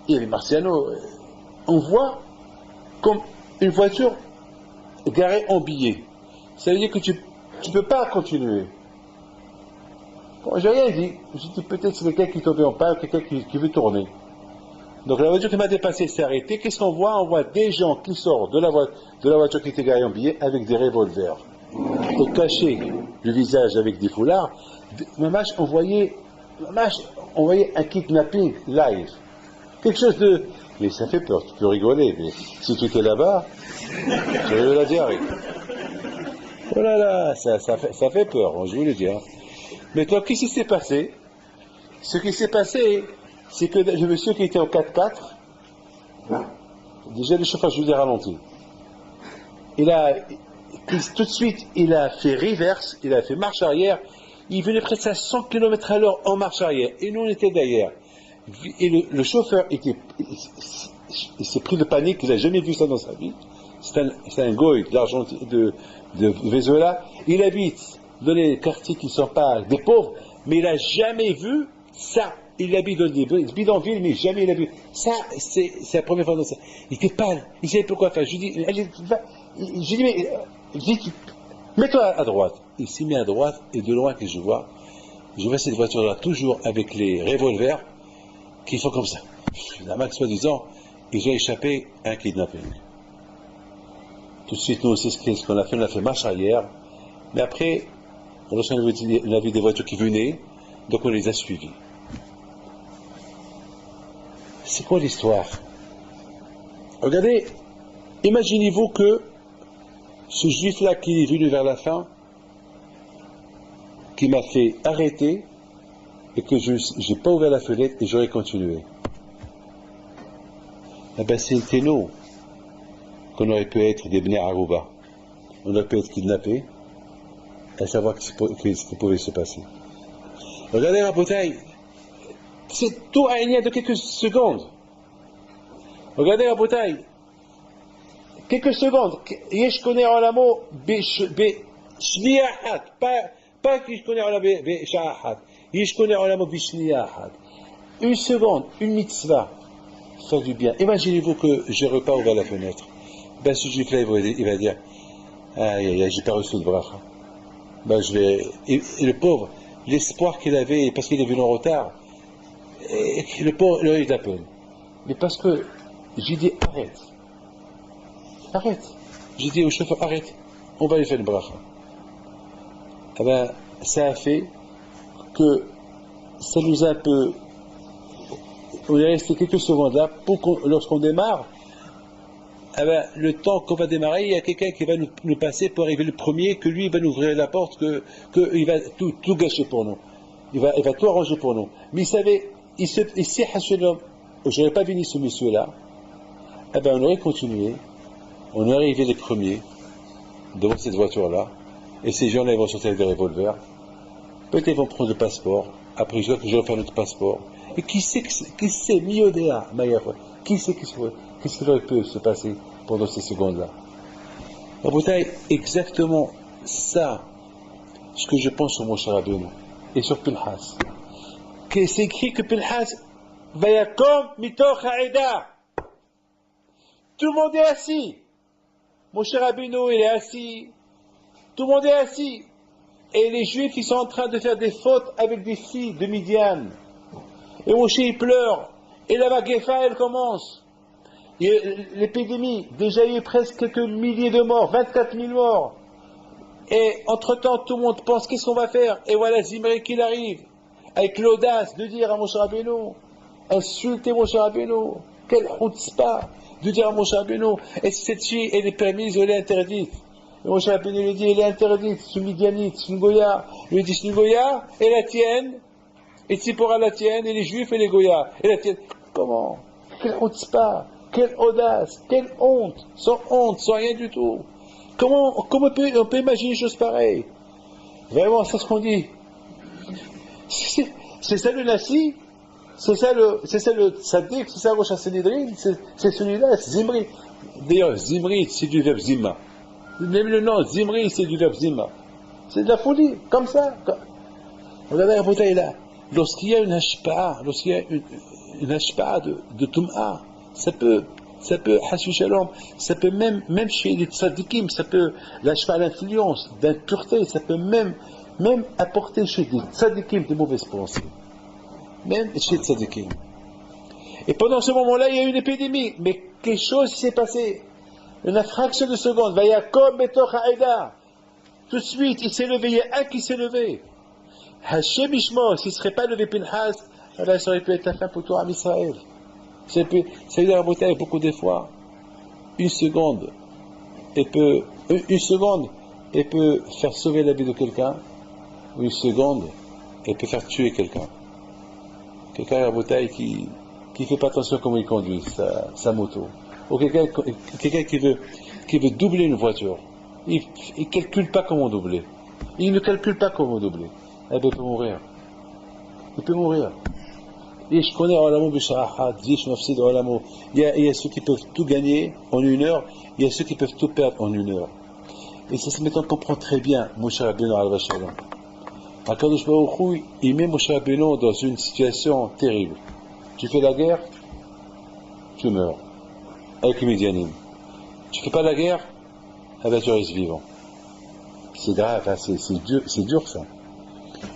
il y avait Marciano, on voit comme une voiture garée en billet. Ça veut dire que tu ne peux pas continuer. Bon, j'ai rien dit. J'ai dit peut-être c'est quelqu'un qui est tombé en panne, quelqu'un qui veut tourner. Donc la voiture qui m'a dépassé s'est arrêtée. Qu'est-ce qu'on voit? On voit des gens qui sortent de la voiture qui était garée en billet avec des revolvers. Et cacher le visage avec des foulards. On voyait un kidnapping live. Quelque chose de... Mais ça fait peur, tu peux rigoler, mais si tu étais là-bas, tu aurais la diarrhée. Oh là là, ça fait peur, je vous le dis. Hein. Mais toi, qu'est-ce qui s'est passé? Ce qui s'est passé, c'est que le monsieur qui était en 4x4, déjà le chauffeur, je vous ai ralenti. Tout de suite, il a fait reverse, il a fait marche arrière, il venait presque à 100 km/h en marche arrière, et nous on était derrière. Et le chauffeur il s'est pris de panique, il n'a jamais vu ça dans sa vie. C'est un goy de Venezuela. Il habite dans les quartiers qui ne sont pas des pauvres, mais il n'a jamais vu ça. Il habite dans des bidonvilles, mais jamais il a vu. Ça, c'est la première fois dans ça. Il était pâle, il ne savait pas quoi faire. Je lui dis, mets-toi à droite. Il s'est mis à droite, et de loin que je vois cette voiture-là, toujours avec les revolvers, qui font comme ça. La max soi-disant, ils ont échappé à un kidnapping. Tout de suite, nous, c'est ce qu'on a fait, on a fait marche arrière, mais après, on a vu des voitures qui venaient, donc on les a suivies. C'est quoi l'histoire? Regardez, imaginez-vous que ce juif-là qui est venu vers la fin, qui m'a fait arrêter et que je n'ai pas ouvert la fenêtre et j'aurais continué. Eh bien, c'était nous qu'on aurait pu être des Bnei Aruba. On aurait pu être kidnappés et savoir ce qui pouvait se passer. Regardez la bouteille. C'est tout à une de quelques secondes. Regardez la bouteille. Quelques secondes. Je connais en l'amour, pas que je connais en l'amour, je connais en l'amour, une seconde, une mitzvah, faire du bien. Imaginez-vous que je n'aurais pas ouvert la fenêtre. Ben, ce juif-là, il va dire, aïe, aïe, aïe, j'ai pas reçu de bracha. Ben, et le pauvre, l'espoir qu'il avait, parce qu'il est venu en retard, et le pauvre, il a eu de la peine. Mais parce que, j'ai dit, arrête. J'ai dit au chauffeur, arrête, on va lui faire une bracha. Eh ben, ça a fait que ça nous a un peu... On est resté quelques secondes là, lorsqu'on démarre, eh ben, le temps qu'on va démarrer, il y a quelqu'un qui va nous passer pour arriver le premier, que lui, il va nous ouvrir la porte, qu'il va tout gâcher pour nous. Il va tout arranger pour nous. Mais il savait, ici, je n'aurais pas béni ce monsieur-là, eh ben, on aurait continué, on aurait arrivé les premiers devant cette voiture-là, et ces gens-là, ils vont sortir avec des revolvers. Peut-être ils vont prendre le passeport, après je vais faire notre passeport. Et qui sait, Miodéa, qui sait qu'est-ce qui aurait pu se passer pendant ces secondes-là. La bouteille, exactement ça, ce que je pense sur mon cher Rabbeinu, et sur Pinhas. C'est écrit que Pinhas, Vayakom mitoch ha'eda. Tout le monde est assis. Mon cher Rabbeinu, il est assis. Tout le monde est assis. Et les Juifs, ils sont en train de faire des fautes avec des filles de Midian. Et Moshe, il pleure. Et la Magéfa, elle commence. L'épidémie, déjà il y a eu presque quelques milliers de morts, 24 000 morts. Et entre-temps, tout le monde pense, qu'est-ce qu'on va faire? Et voilà Zimri qui arrive, avec l'audace de dire à Moshe Rabbeinu, insulter Moshe Rabbeinu, quel chutzpah, de dire à Moshe Rabbeinu, et cette fille, elle est permise ou elle est interdite? Et Moshe Rabbeinu lui dit, elle est interdite, c'est une Midianite, c'est une Goya. Il lui dit, c'est une Goya, et la tienne, et Tzipora la tienne, et les Juifs et les Goya, et la tienne. Comment? Quel chutzpah, quelle audace, quelle honte, sans rien du tout. Comment on peut imaginer une chose pareille? Vraiment, c'est ce qu'on dit. C'est ça le Nassi, c'est ça le Tzaddik, c'est ça le Rosh HaSanhedrin, c'est celui-là, c'est Zimri. D'ailleurs, Zimri, c'est du verbe Zima. Même le nom, Zimri, c'est du verbe Zima. C'est de la folie, comme ça. Regardez la bouteille là. Lorsqu'il y a une hashpa'a, une hashpa'a de Tum'a, ça peut, Hashu Shalom, ça peut même chez les tzadikim, ça peut, l'hashpa'a l'influence, d'impureté, ça peut même apporter chez des tzadikim de mauvaises pensées. Même chez les tzadikim. Et pendant ce moment-là, il y a eu une épidémie, mais quelque chose s'est passé. Une fraction de seconde, Vayakom betoch ha'eda. Tout de suite, il s'est levé, il y a un qui s'est levé. Hashem Ishmo, s'il ne serait pas levé Pinhas, alors ça aurait pu être la fin pour tout Am Israël. Ça veut dire la bouteille beaucoup de fois. Une seconde, elle peut faire sauver la vie de quelqu'un, ou une seconde, elle peut faire tuer quelqu'un. Quelqu'un à la bouteille qui ne fait pas attention comment il conduit sa moto. Ou quelqu'un qui veut doubler une voiture. Il ne calcule pas comment doubler. Il ne calcule pas comment doubler. Eh bien, il peut mourir. Il peut mourir. Et je connais Olamo Bisha'ahad, Zish Mafsid Olamo. Il y a ceux qui peuvent tout gagner en 1 heure, il y a ceux qui peuvent tout perdre en 1 heure. Et ça, maintenant, on comprend très bien Moshe Rabbeinu al Shalom. Akadosh Baruch Hu, il met Moshe Rabbeinu dans une situation terrible. Tu fais la guerre, tu meurs. Avec les Midianim. Tu fais pas la guerre, eh ben tu restes vivant. C'est grave, hein, c'est dur ça.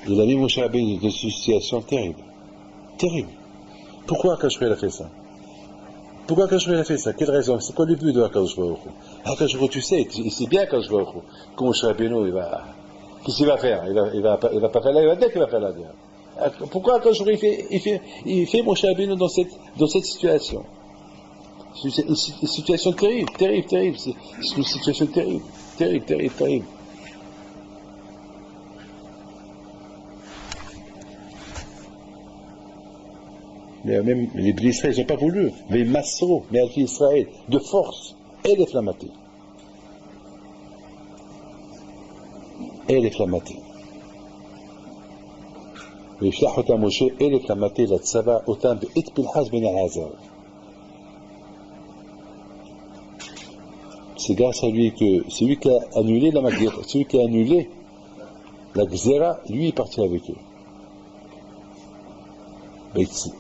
Il a mis Moshe Rabbeinu dans une situation terrible. Terrible. Pourquoi Akadosh Baruch Hu a fait ça? Pourquoi Akadosh Baruch Hu a fait ça? Quelle raison? C'est quoi le but de Akadosh Baruch Hu? Akadosh Baruch Hu, tu sais, il sait bien Akadosh Baruch Hu que Moshe Rabbeinu, qu'est-ce qu'il va faire? Il va pas faire la guerre, il va dire qu'il va faire la guerre. Pourquoi Akadosh Baruch Hu il fait Moshe Rabbeinu dans cette situation? C'est une situation terrible. C'est une situation terrible. Même les Bnei Israël, ils n'ont pas voulu. Mais Masro, mais Alfi Israël, de force, elle est flammatée. Elle est flammatée. וישלח אותם משה אלף למטה לצבא אותם בעת פנחס בן אלעזר. C'est grâce à lui que celui qui a annulé la Maghira, celui qui a annulé la Gzera, lui est parti avec eux.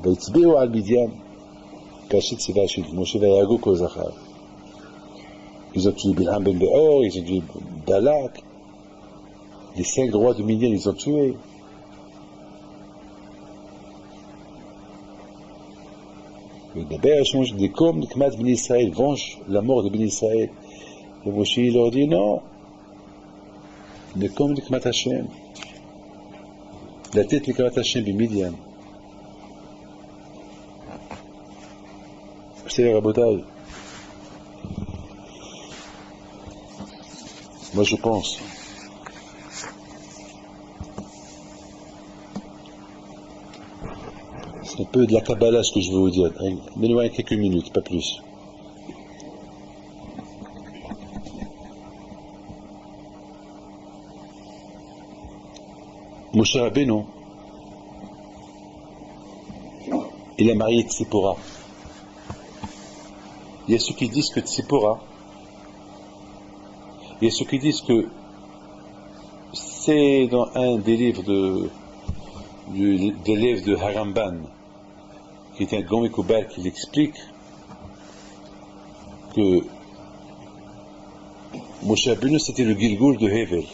ויצביעו על מדיין כאשר ציווה השם משה ויהרגו כל זכר. Ils ont tué Bilham ben Beor, ils ont tué Balak, les 5 rois de Midian, ils ont tué. D'abord, change des comme Kmat Ben Israël, venge la mort de Ben Israël. Et Moshe leur dit non, ne comme Kmat Hashem. La tête de Kmat Hashem ben Midian. C'est Rabotai. Moi je pense. C'est un peu de la Kabbalah ce que je veux vous dire. Donnez-moi quelques minutes, pas plus. Moshe Rabbeinu, il a marié Tzipora. Il y a ceux qui disent que Tzipora, il y a ceux qui disent que c'est dans un des livres des livres de Haramban, qui est un grand Mekoubal, qui l'explique que Moshe Rabbeinu c'était le Gilgul de Hevel.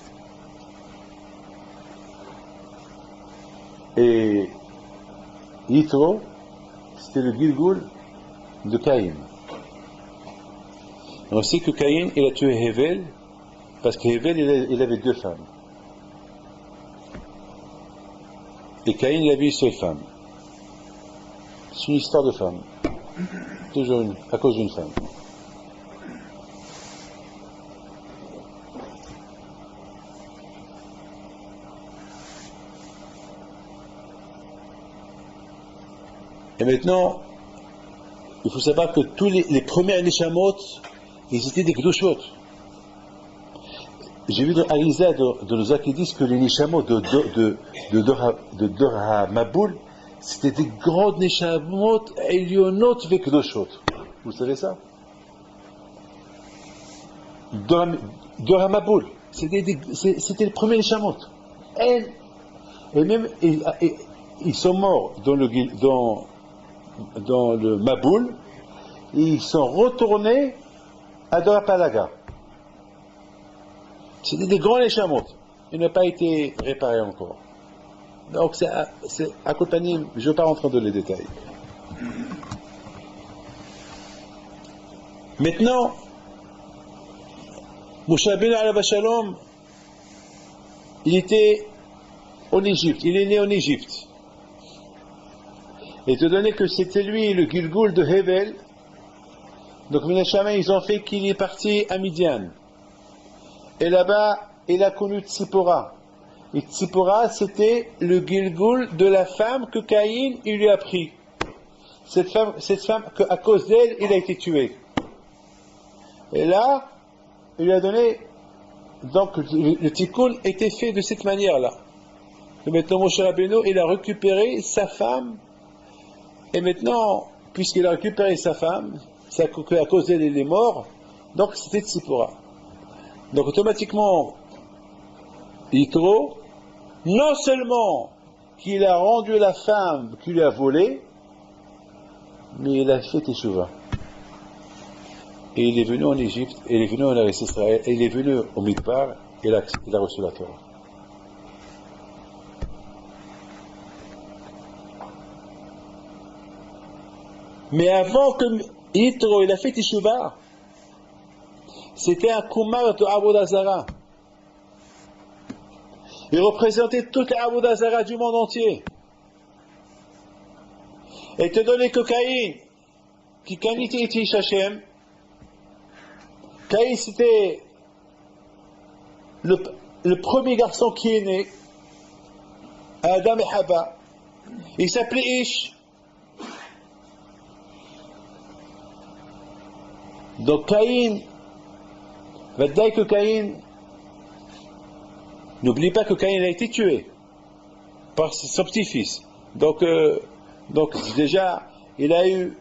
Et Yitro c'était le Gilgul de Caïn. On sait que Caïn il a tué Hevel parce que Hevel il avait 2 femmes. Et Caïn il avait une seule femme. C'est une histoire de femme. Toujours à cause d'une femme. Et maintenant, il faut savoir que tous les premiers Neshamot, ils étaient des Gdoshot. J'ai vu dans Arizah, de nos qui disent que les Neshamot de Dor HaMaboul, c'était des grandes Neshamot Elionot Vekdoshot. Vous savez ça? Dor HaMaboul, c'était le premier Neshamot. Et même, ils sont morts dans le Maboul, et ils sont retournés à Dor HaPalaga. C'était des grands Neshamot. Ils n'ont pas été réparés encore. Donc c'est à Kotanim, je ne vais pas rentrer dans les détails. Maintenant, Moshe Rabbeinu alav Shalom, il était en Égypte, il est né en Égypte. Et étant donné que c'était lui le Gilgul de Hevel, donc Minashaman, ils ont fait qu'il est parti à Midian. Et là-bas, il a connu Tzipora. Et Tzipora, c'était le Gilgul de la femme que Caïn il lui a pris. Cette femme qu'à cause d'elle, il a été tué. Et là, il lui a donné. Donc, le tikkun était fait de cette manière-là. Et maintenant, Moshe Rabbeinu, il a récupéré sa femme. Et maintenant, puisqu'il a récupéré sa femme, c'est à cause d'elle, il est mort. Donc, c'était Tzipora. Donc, automatiquement, Yitro, non seulement qu'il a rendu la femme qu'il lui a volée, mais il a fait Teshuvah. Et il est venu en Égypte, et il est venu en Eretz Israël, et il est venu au Midbar, et il a reçu la Torah. Mais avant que Yitro il a fait Teshuvah, c'était un Kumar de Avodah Zarah. Il représentait toute la Avodah Zarah du monde entier. Et te donner que Caïn, qui kaniti iti Hashem, Caïn c'était le premier garçon qui est né, Adam et Haba. Il s'appelait Ish. Donc Caïn, Vadaï que Caïn, n'oublie pas que Caïn a été tué par son petit-fils. Donc déjà, il a tué,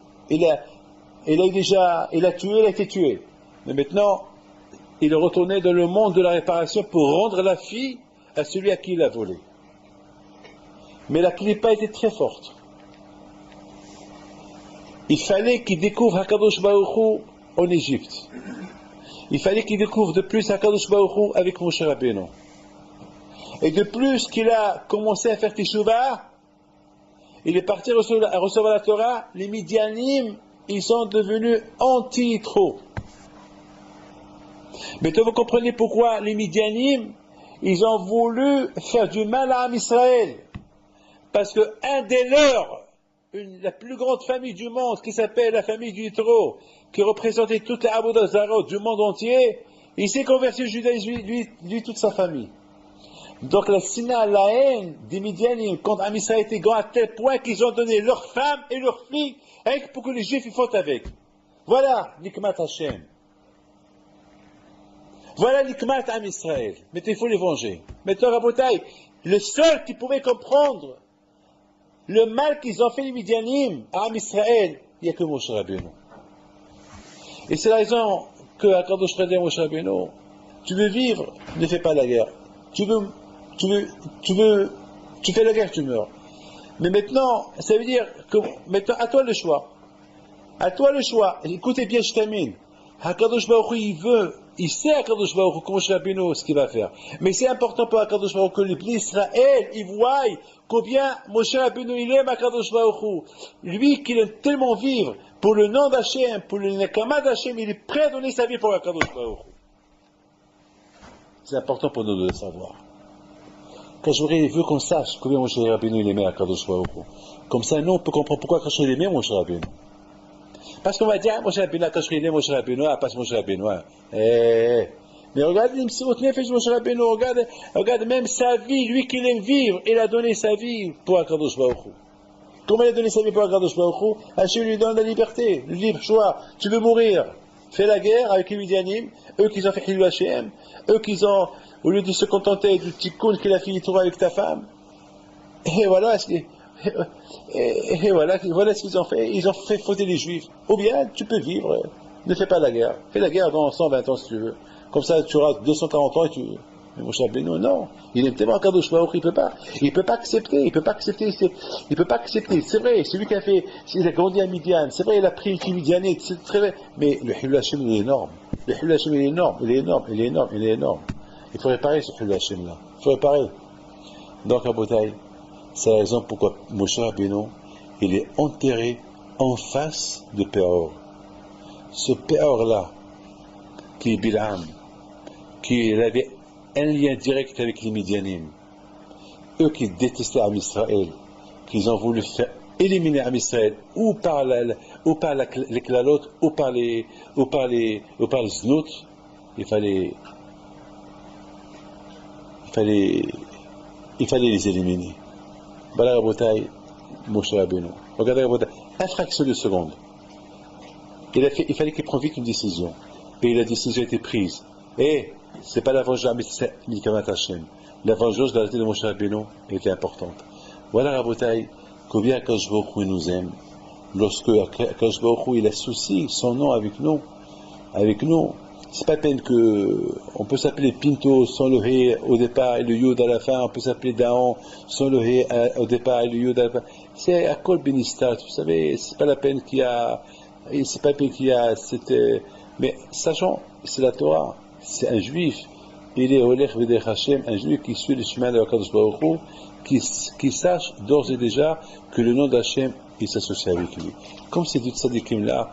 il a été tué. Mais maintenant, il est retourné dans le monde de la réparation pour rendre la fille à celui à qui il a volé. Mais la clipa était très forte. Il fallait qu'il découvre Hakadosh Baruch Hu en Égypte. Il fallait qu'il découvre de plus Hakadosh Baruch Hu avec Moshe Rabbeinu. Et de plus qu'il a commencé à faire Teshuvah, il est parti à recevoir la Torah, les Midianim, ils sont devenus anti-Yitro. Mais vous comprenez pourquoi les Midianim, ils ont voulu faire du mal à Am Israël. Parce que un des leurs, la plus grande famille du monde, qui s'appelle la famille du Yitro, qui représentait toute la Avodah Zarah du monde entier, il s'est converti au judaïsme, lui toute sa famille. Donc la sina, la haine des Midianim contre Am Israël était grand à tel point qu'ils ont donné leurs femmes et leurs filles pour que les Juifs y foutent avec. Voilà Nikmat Hashem. Voilà Nikmat Am Israël. Mais il faut les venger. Maintenant, Rabotai, le seul qui pouvait comprendre le mal qu'ils ont fait les Midianim à Am Israël, il n'y a que Moshe Rabbeinu. Et c'est la raison que à Kadosh Radeh Moshe Rabbeinu, tu veux vivre, ne fais pas la guerre. Tu fais la guerre, tu meurs. Mais maintenant, ça veut dire que maintenant, à toi le choix. À toi le choix. Écoutez bien, je termine. Hakadosh Baruch Hu, il sait Hakadosh Baruch Hu, comme Moshe Rabbeinu, ce qu'il va faire. Mais c'est important pour Hakadosh Baruch Hu que les Bnei Israël, ils voient combien Moshe Rabbeinu, il aime Hakadosh Baruch Hu. Lui, qui aime tellement vivre pour le nom d'Hachem, pour le Nekama d'Hachem, il est prêt à donner sa vie pour Hakadosh Baruch Hu. C'est important pour nous de le savoir. Quand j'aurais vu qu'on sache combien Moshe Rabbeinu, il aimait Hakadosh Baruch Hu. Comme ça, nous, on peut comprendre pourquoi quand il aimait Moshe Rabbeinu. Parce qu'on va dire, Moshe Rabbeinu, quand je Moshe Rabbeinu, passe Moshe Rabbeinu. Mais regarde l'imsirut nefesh Moshe Rabbeinu, regarde même sa vie, lui qui aime vivre, il a donné sa vie pour Hakadosh Baruch Hu. Comment il a donné sa vie pour Hakadosh Baruch Hu? Hachem lui donne la liberté, le libre choix. Tu veux mourir, fais la guerre avec les Midianim, eux qui ont fait Hilul Hashem, eux qui ont, au lieu de se contenter du tikkun qu'il a fini de trouver avec ta femme, et voilà ce qu'ils ont fait. Ils ont fait fauter les Juifs. Ou bien, tu peux vivre. Ne fais pas la guerre. Fais la guerre dans 120 ans si tu veux. Comme ça, tu auras 240 ans et tu... Mais Moshe Rabbeinu, non. Il est tellement Kadosh Baruch, il peut pas accepter. C'est vrai, c'est lui qui a fait, il a grandi à Midian. C'est vrai, il a pris une fille midianite. C'est très vrai. Mais le Hilul Hashem, il est énorme. Il est énorme. Il faut réparer ce Hilul Hashem là. Il faut réparer. Donc, à Botaï, c'est la raison pourquoi Moshe Rabbeinu, il est enterré en face de Péor. Ce Péor-là, qui est Bil'am, qui avait un lien direct avec les Midianim, eux qui détestaient Am Israël, qu'ils ont voulu faire éliminer Am Israël, ou par les klalot, ou par les znout, il fallait les éliminer. Voilà Rabotai, Moshe Rabbeinu. Regardez Rabotai, un fraction de seconde. Il fallait qu'il prenne vite une décision. Et la décision a été prise. Et c'est pas la vengeance de Nikamat Hashem. La vengeance de la tête de Moshe Rabbeinu était importante. Voilà Rabotai, combien Akadosh Baruch Hu nous aime. Lorsque Akadosh Baruch Hu il associe son nom avec nous, c'est pas peine que on peut s'appeler Pinto sans le He au départ et le Yud à la fin, on peut s'appeler Daon sans le He au départ et le Yud à la fin. C'est à Kol Benistat, vous savez, c'est pas la peine qu'il y a cette... Mais sachant, c'est la Torah, c'est un juif, il est Olech V'Derech Hashem, un juif qui suit le chemin de Akadosh Baruch Hu, qui sache d'ores et déjà que le nom d'Hachem, il s'associe avec lui. Comme ces deux tzadikim là,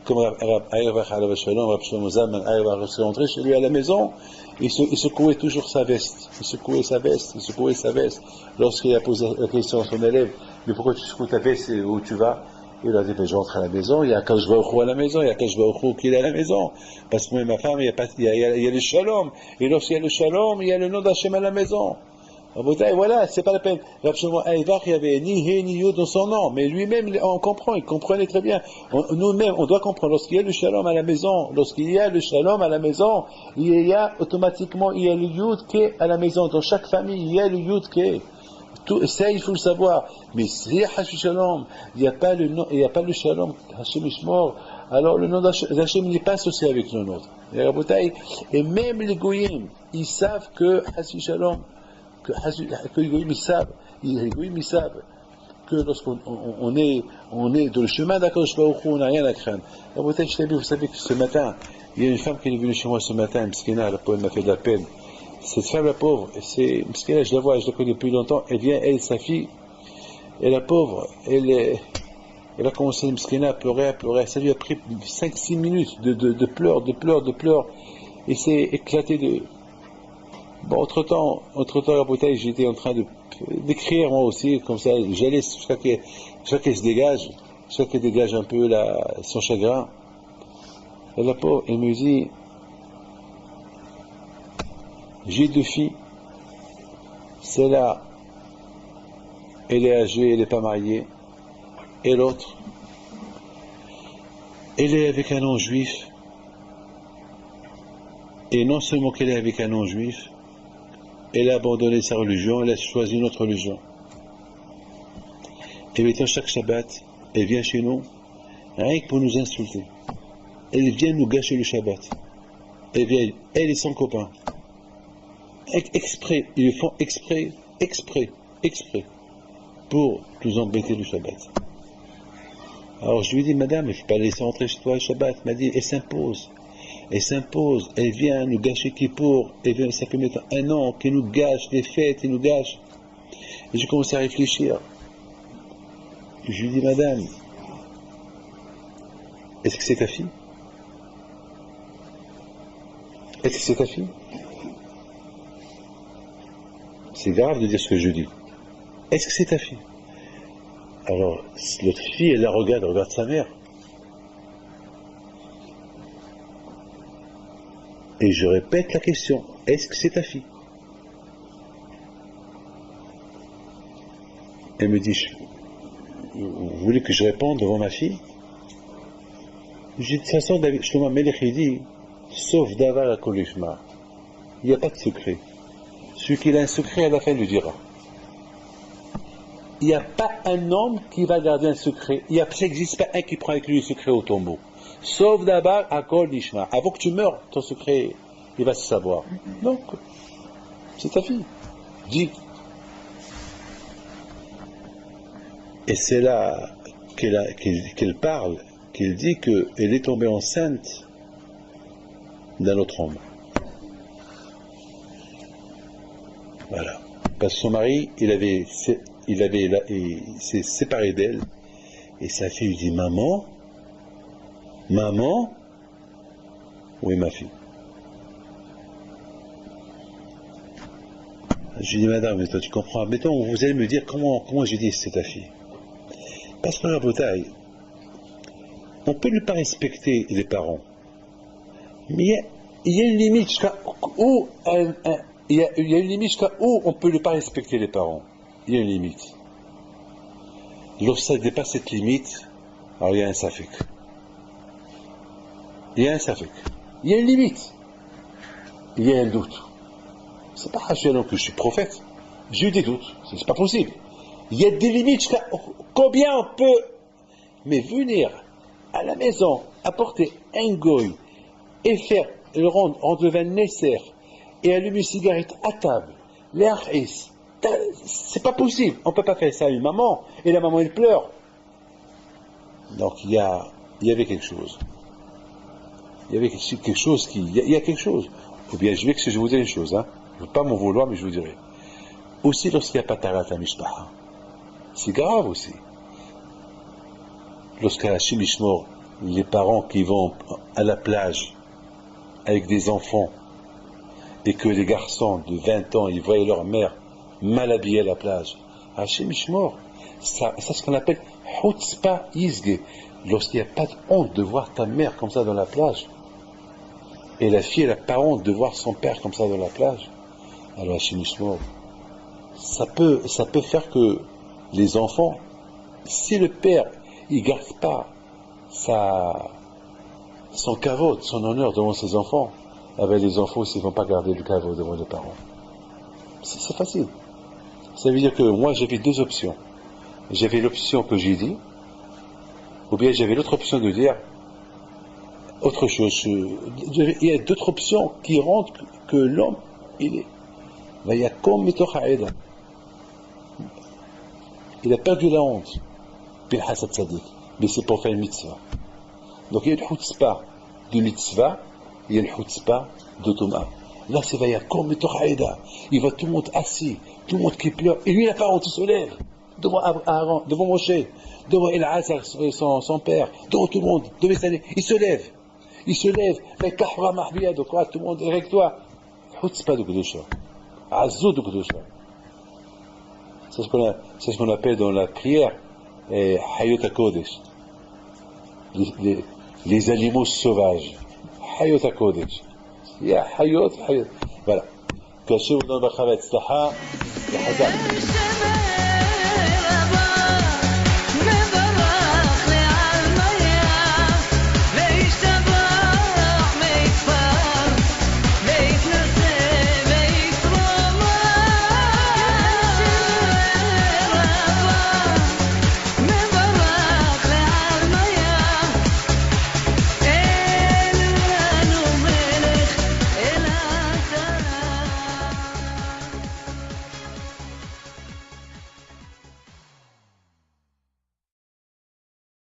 comme Rav Shlomo Zalman va rentrer chez lui à la maison, il secouait toujours sa veste. Il secouait sa veste. Lorsqu'il a posé la question à son élève, mais pourquoi tu secoues ta veste et où tu vas? Il a dit, je rentre à la maison, il y a Akadosh Baruch Hu à la maison, il y a Akadosh Baruch Hu qui est à la maison. Parce que même ma femme, il y a le shalom. Et lorsqu'il y a le shalom, il y a le nom d'Hachem à la maison. Voilà, c'est pas la peine. Rav Shlomo Auerbach, il y avait ni He ni Yod dans son nom, mais lui-même, on comprend, il comprenait très bien. Nous-mêmes, on doit comprendre, lorsqu'il y a le shalom à la maison, il y a automatiquement, il y a le Yud qui est à la maison. Dans chaque famille, il y a le Yud qui est. Tout ça, il faut le savoir. Mais s'il y a Shalom, il n'y a pas le Shalom, Hashem Ishmor, alors le nom d'Hachem n'est pas associé avec le nôtre. Et même les Goyim, ils savent que Hashem Shalom, que les Goyim, ils savent que lorsqu'on est dans le chemin d'Akadosh Baruch Hu, on n'a rien à craindre. Vous savez que ce matin, il y a une femme qui est venue chez moi ce matin, Mskina, la pauvre m'a fait de la peine. Cette femme, la pauvre, Mskina, je la vois, je la connais depuis longtemps, elle vient, elle, sa fille, et la pauvre, elle a commencé, Mskina, à pleurer, ça lui a pris 5-6 minutes de pleurs, et c'est éclaté de... Bon, entre-temps, la bouteille, j'étais en train d'écrire moi aussi, comme ça, j'allais jusqu'à qu'elle se dégage, jusqu'à qu'elle dégage un peu son chagrin. Et la pauvre, elle me dit, j'ai 2 filles, celle-là, elle est âgée, elle n'est pas mariée, et l'autre, elle est avec un non-juif, et non seulement qu'elle est avec un non-juif, elle a abandonné sa religion, elle a choisi une autre religion. Et maintenant, chaque Shabbat, elle vient chez nous, rien que pour nous insulter. Elle vient nous gâcher le Shabbat. Elle et son copain. Exprès, ils le font exprès, pour nous embêter le Shabbat. Alors je lui dis, madame, il ne faut pas laisser entrer chez toi le Shabbat. Elle m'a dit, elle s'impose, elle vient nous gâcher Kippour, ça peut mettre 1 an qu'elle nous gâche les fêtes, elle nous gâche. Et j'ai commencé à réfléchir. Je lui dis, madame, est-ce que c'est ta fille? Est-ce que c'est ta fille? C'est grave de dire ce que je dis. Est-ce que c'est ta fille? Alors, l'autre fille, elle la regarde sa mère. Et je répète la question, est-ce que c'est ta fille? Elle me dit, vous voulez que je réponde devant ma fille? Je dis, de toute façon, Shlomo Melech, il dit, sauf Davar à Kolishma, il n'y a pas de secret. Celui qui a un secret, à la fin, il le dira. Il n'y a pas un homme qui va garder un secret. Ça n'existe pas un qui prend avec lui le secret au tombeau. Sauf d'abord à Kol Nishma. Avant que tu meurs, ton secret, il va se savoir. Donc, c'est ta fille. Dis. Et c'est là qu'elle parle, qu'elle dit qu'elle est tombée enceinte d'un autre homme. Voilà. Parce que son mari, il s'est séparé d'elle. Et sa fille lui dit, maman, où est ma fille? Je lui dis, madame, mais toi tu comprends. Mettons, vous allez me dire comment j'ai dit c'est ta fille. Parce que la bataille, on peut ne pas respecter les parents. Mais il y a une limite jusqu'à où il y a une limite jusqu'à où on peut ne pas respecter les parents. Il y a une limite. Lorsque ça dépasse cette limite, alors il y a un safek. Il y a une limite. Il y a un doute. C'est pas rationnel que je suis prophète. J'ai eu des doutes. C'est pas possible. Il y a des limites jusqu'à combien on peut. Mais venir à la maison, apporter un goy et le rendre en devant nécessaire et allumer une cigarette à table, l'erhis, c'est pas possible. On peut pas faire ça à une maman et la maman elle pleure. Donc il y avait quelque chose. Il y avait quelque chose il y a quelque chose. Ou bien je vais vous dire une chose, hein. Je ne veux pas m'en vouloir, mais je vous dirai. Aussi lorsqu'il n'y a pas tarat à mishpaha, c'est grave aussi. Lorsqu'à la Shemishmor, les parents qui vont à la plage avec des enfants et que les garçons de 20 ans, ils voient leur mère mal habillée à la plage, à Shemishmor, ça c'est ce qu'on appelle Hutzpa Yizge. Lorsqu'il n'y a pas de honte de voir ta mère comme ça dans la plage, et la fille, elle n'a pas honte de voir son père comme ça dans la plage, alors à Shemishmor, ça peut faire que les enfants, si le père, il garde pas son kavod, son honneur devant ses enfants, eh bien les enfants aussi ne vont pas garder le kavod devant les parents. C'est facile. Ça veut dire que moi j'avais deux options. J'avais l'option que j'ai dit, ou bien j'avais l'autre option de dire autre chose. Il y a d'autres options qui rendent que l'homme, il a comme il a perdu la honte, mais c'est pour faire une mitzvah. Donc il y a le chutzpah de mitzvah, il y a le chutzpah de Thomas. Là c'est comme il va tout le monde assis, tout le monde qui pleure, et lui il a pas honte, il se lève devant Aaron, devant Moshe, devant Elazar, son père, devant tout le monde, il se lève, avec kahra mahbiya, donc tout le monde, règle-toi. Chutzpah de Kedusha, Azou de Kedusha. C'est ce qu'on appelle dans la prière Hayot HaKodesh, les animaux sauvages. Hayot HaKodesh. Ya Hayot. Voilà. Que Hashem vous donne bracha v'etzlacha. Ya Hazak.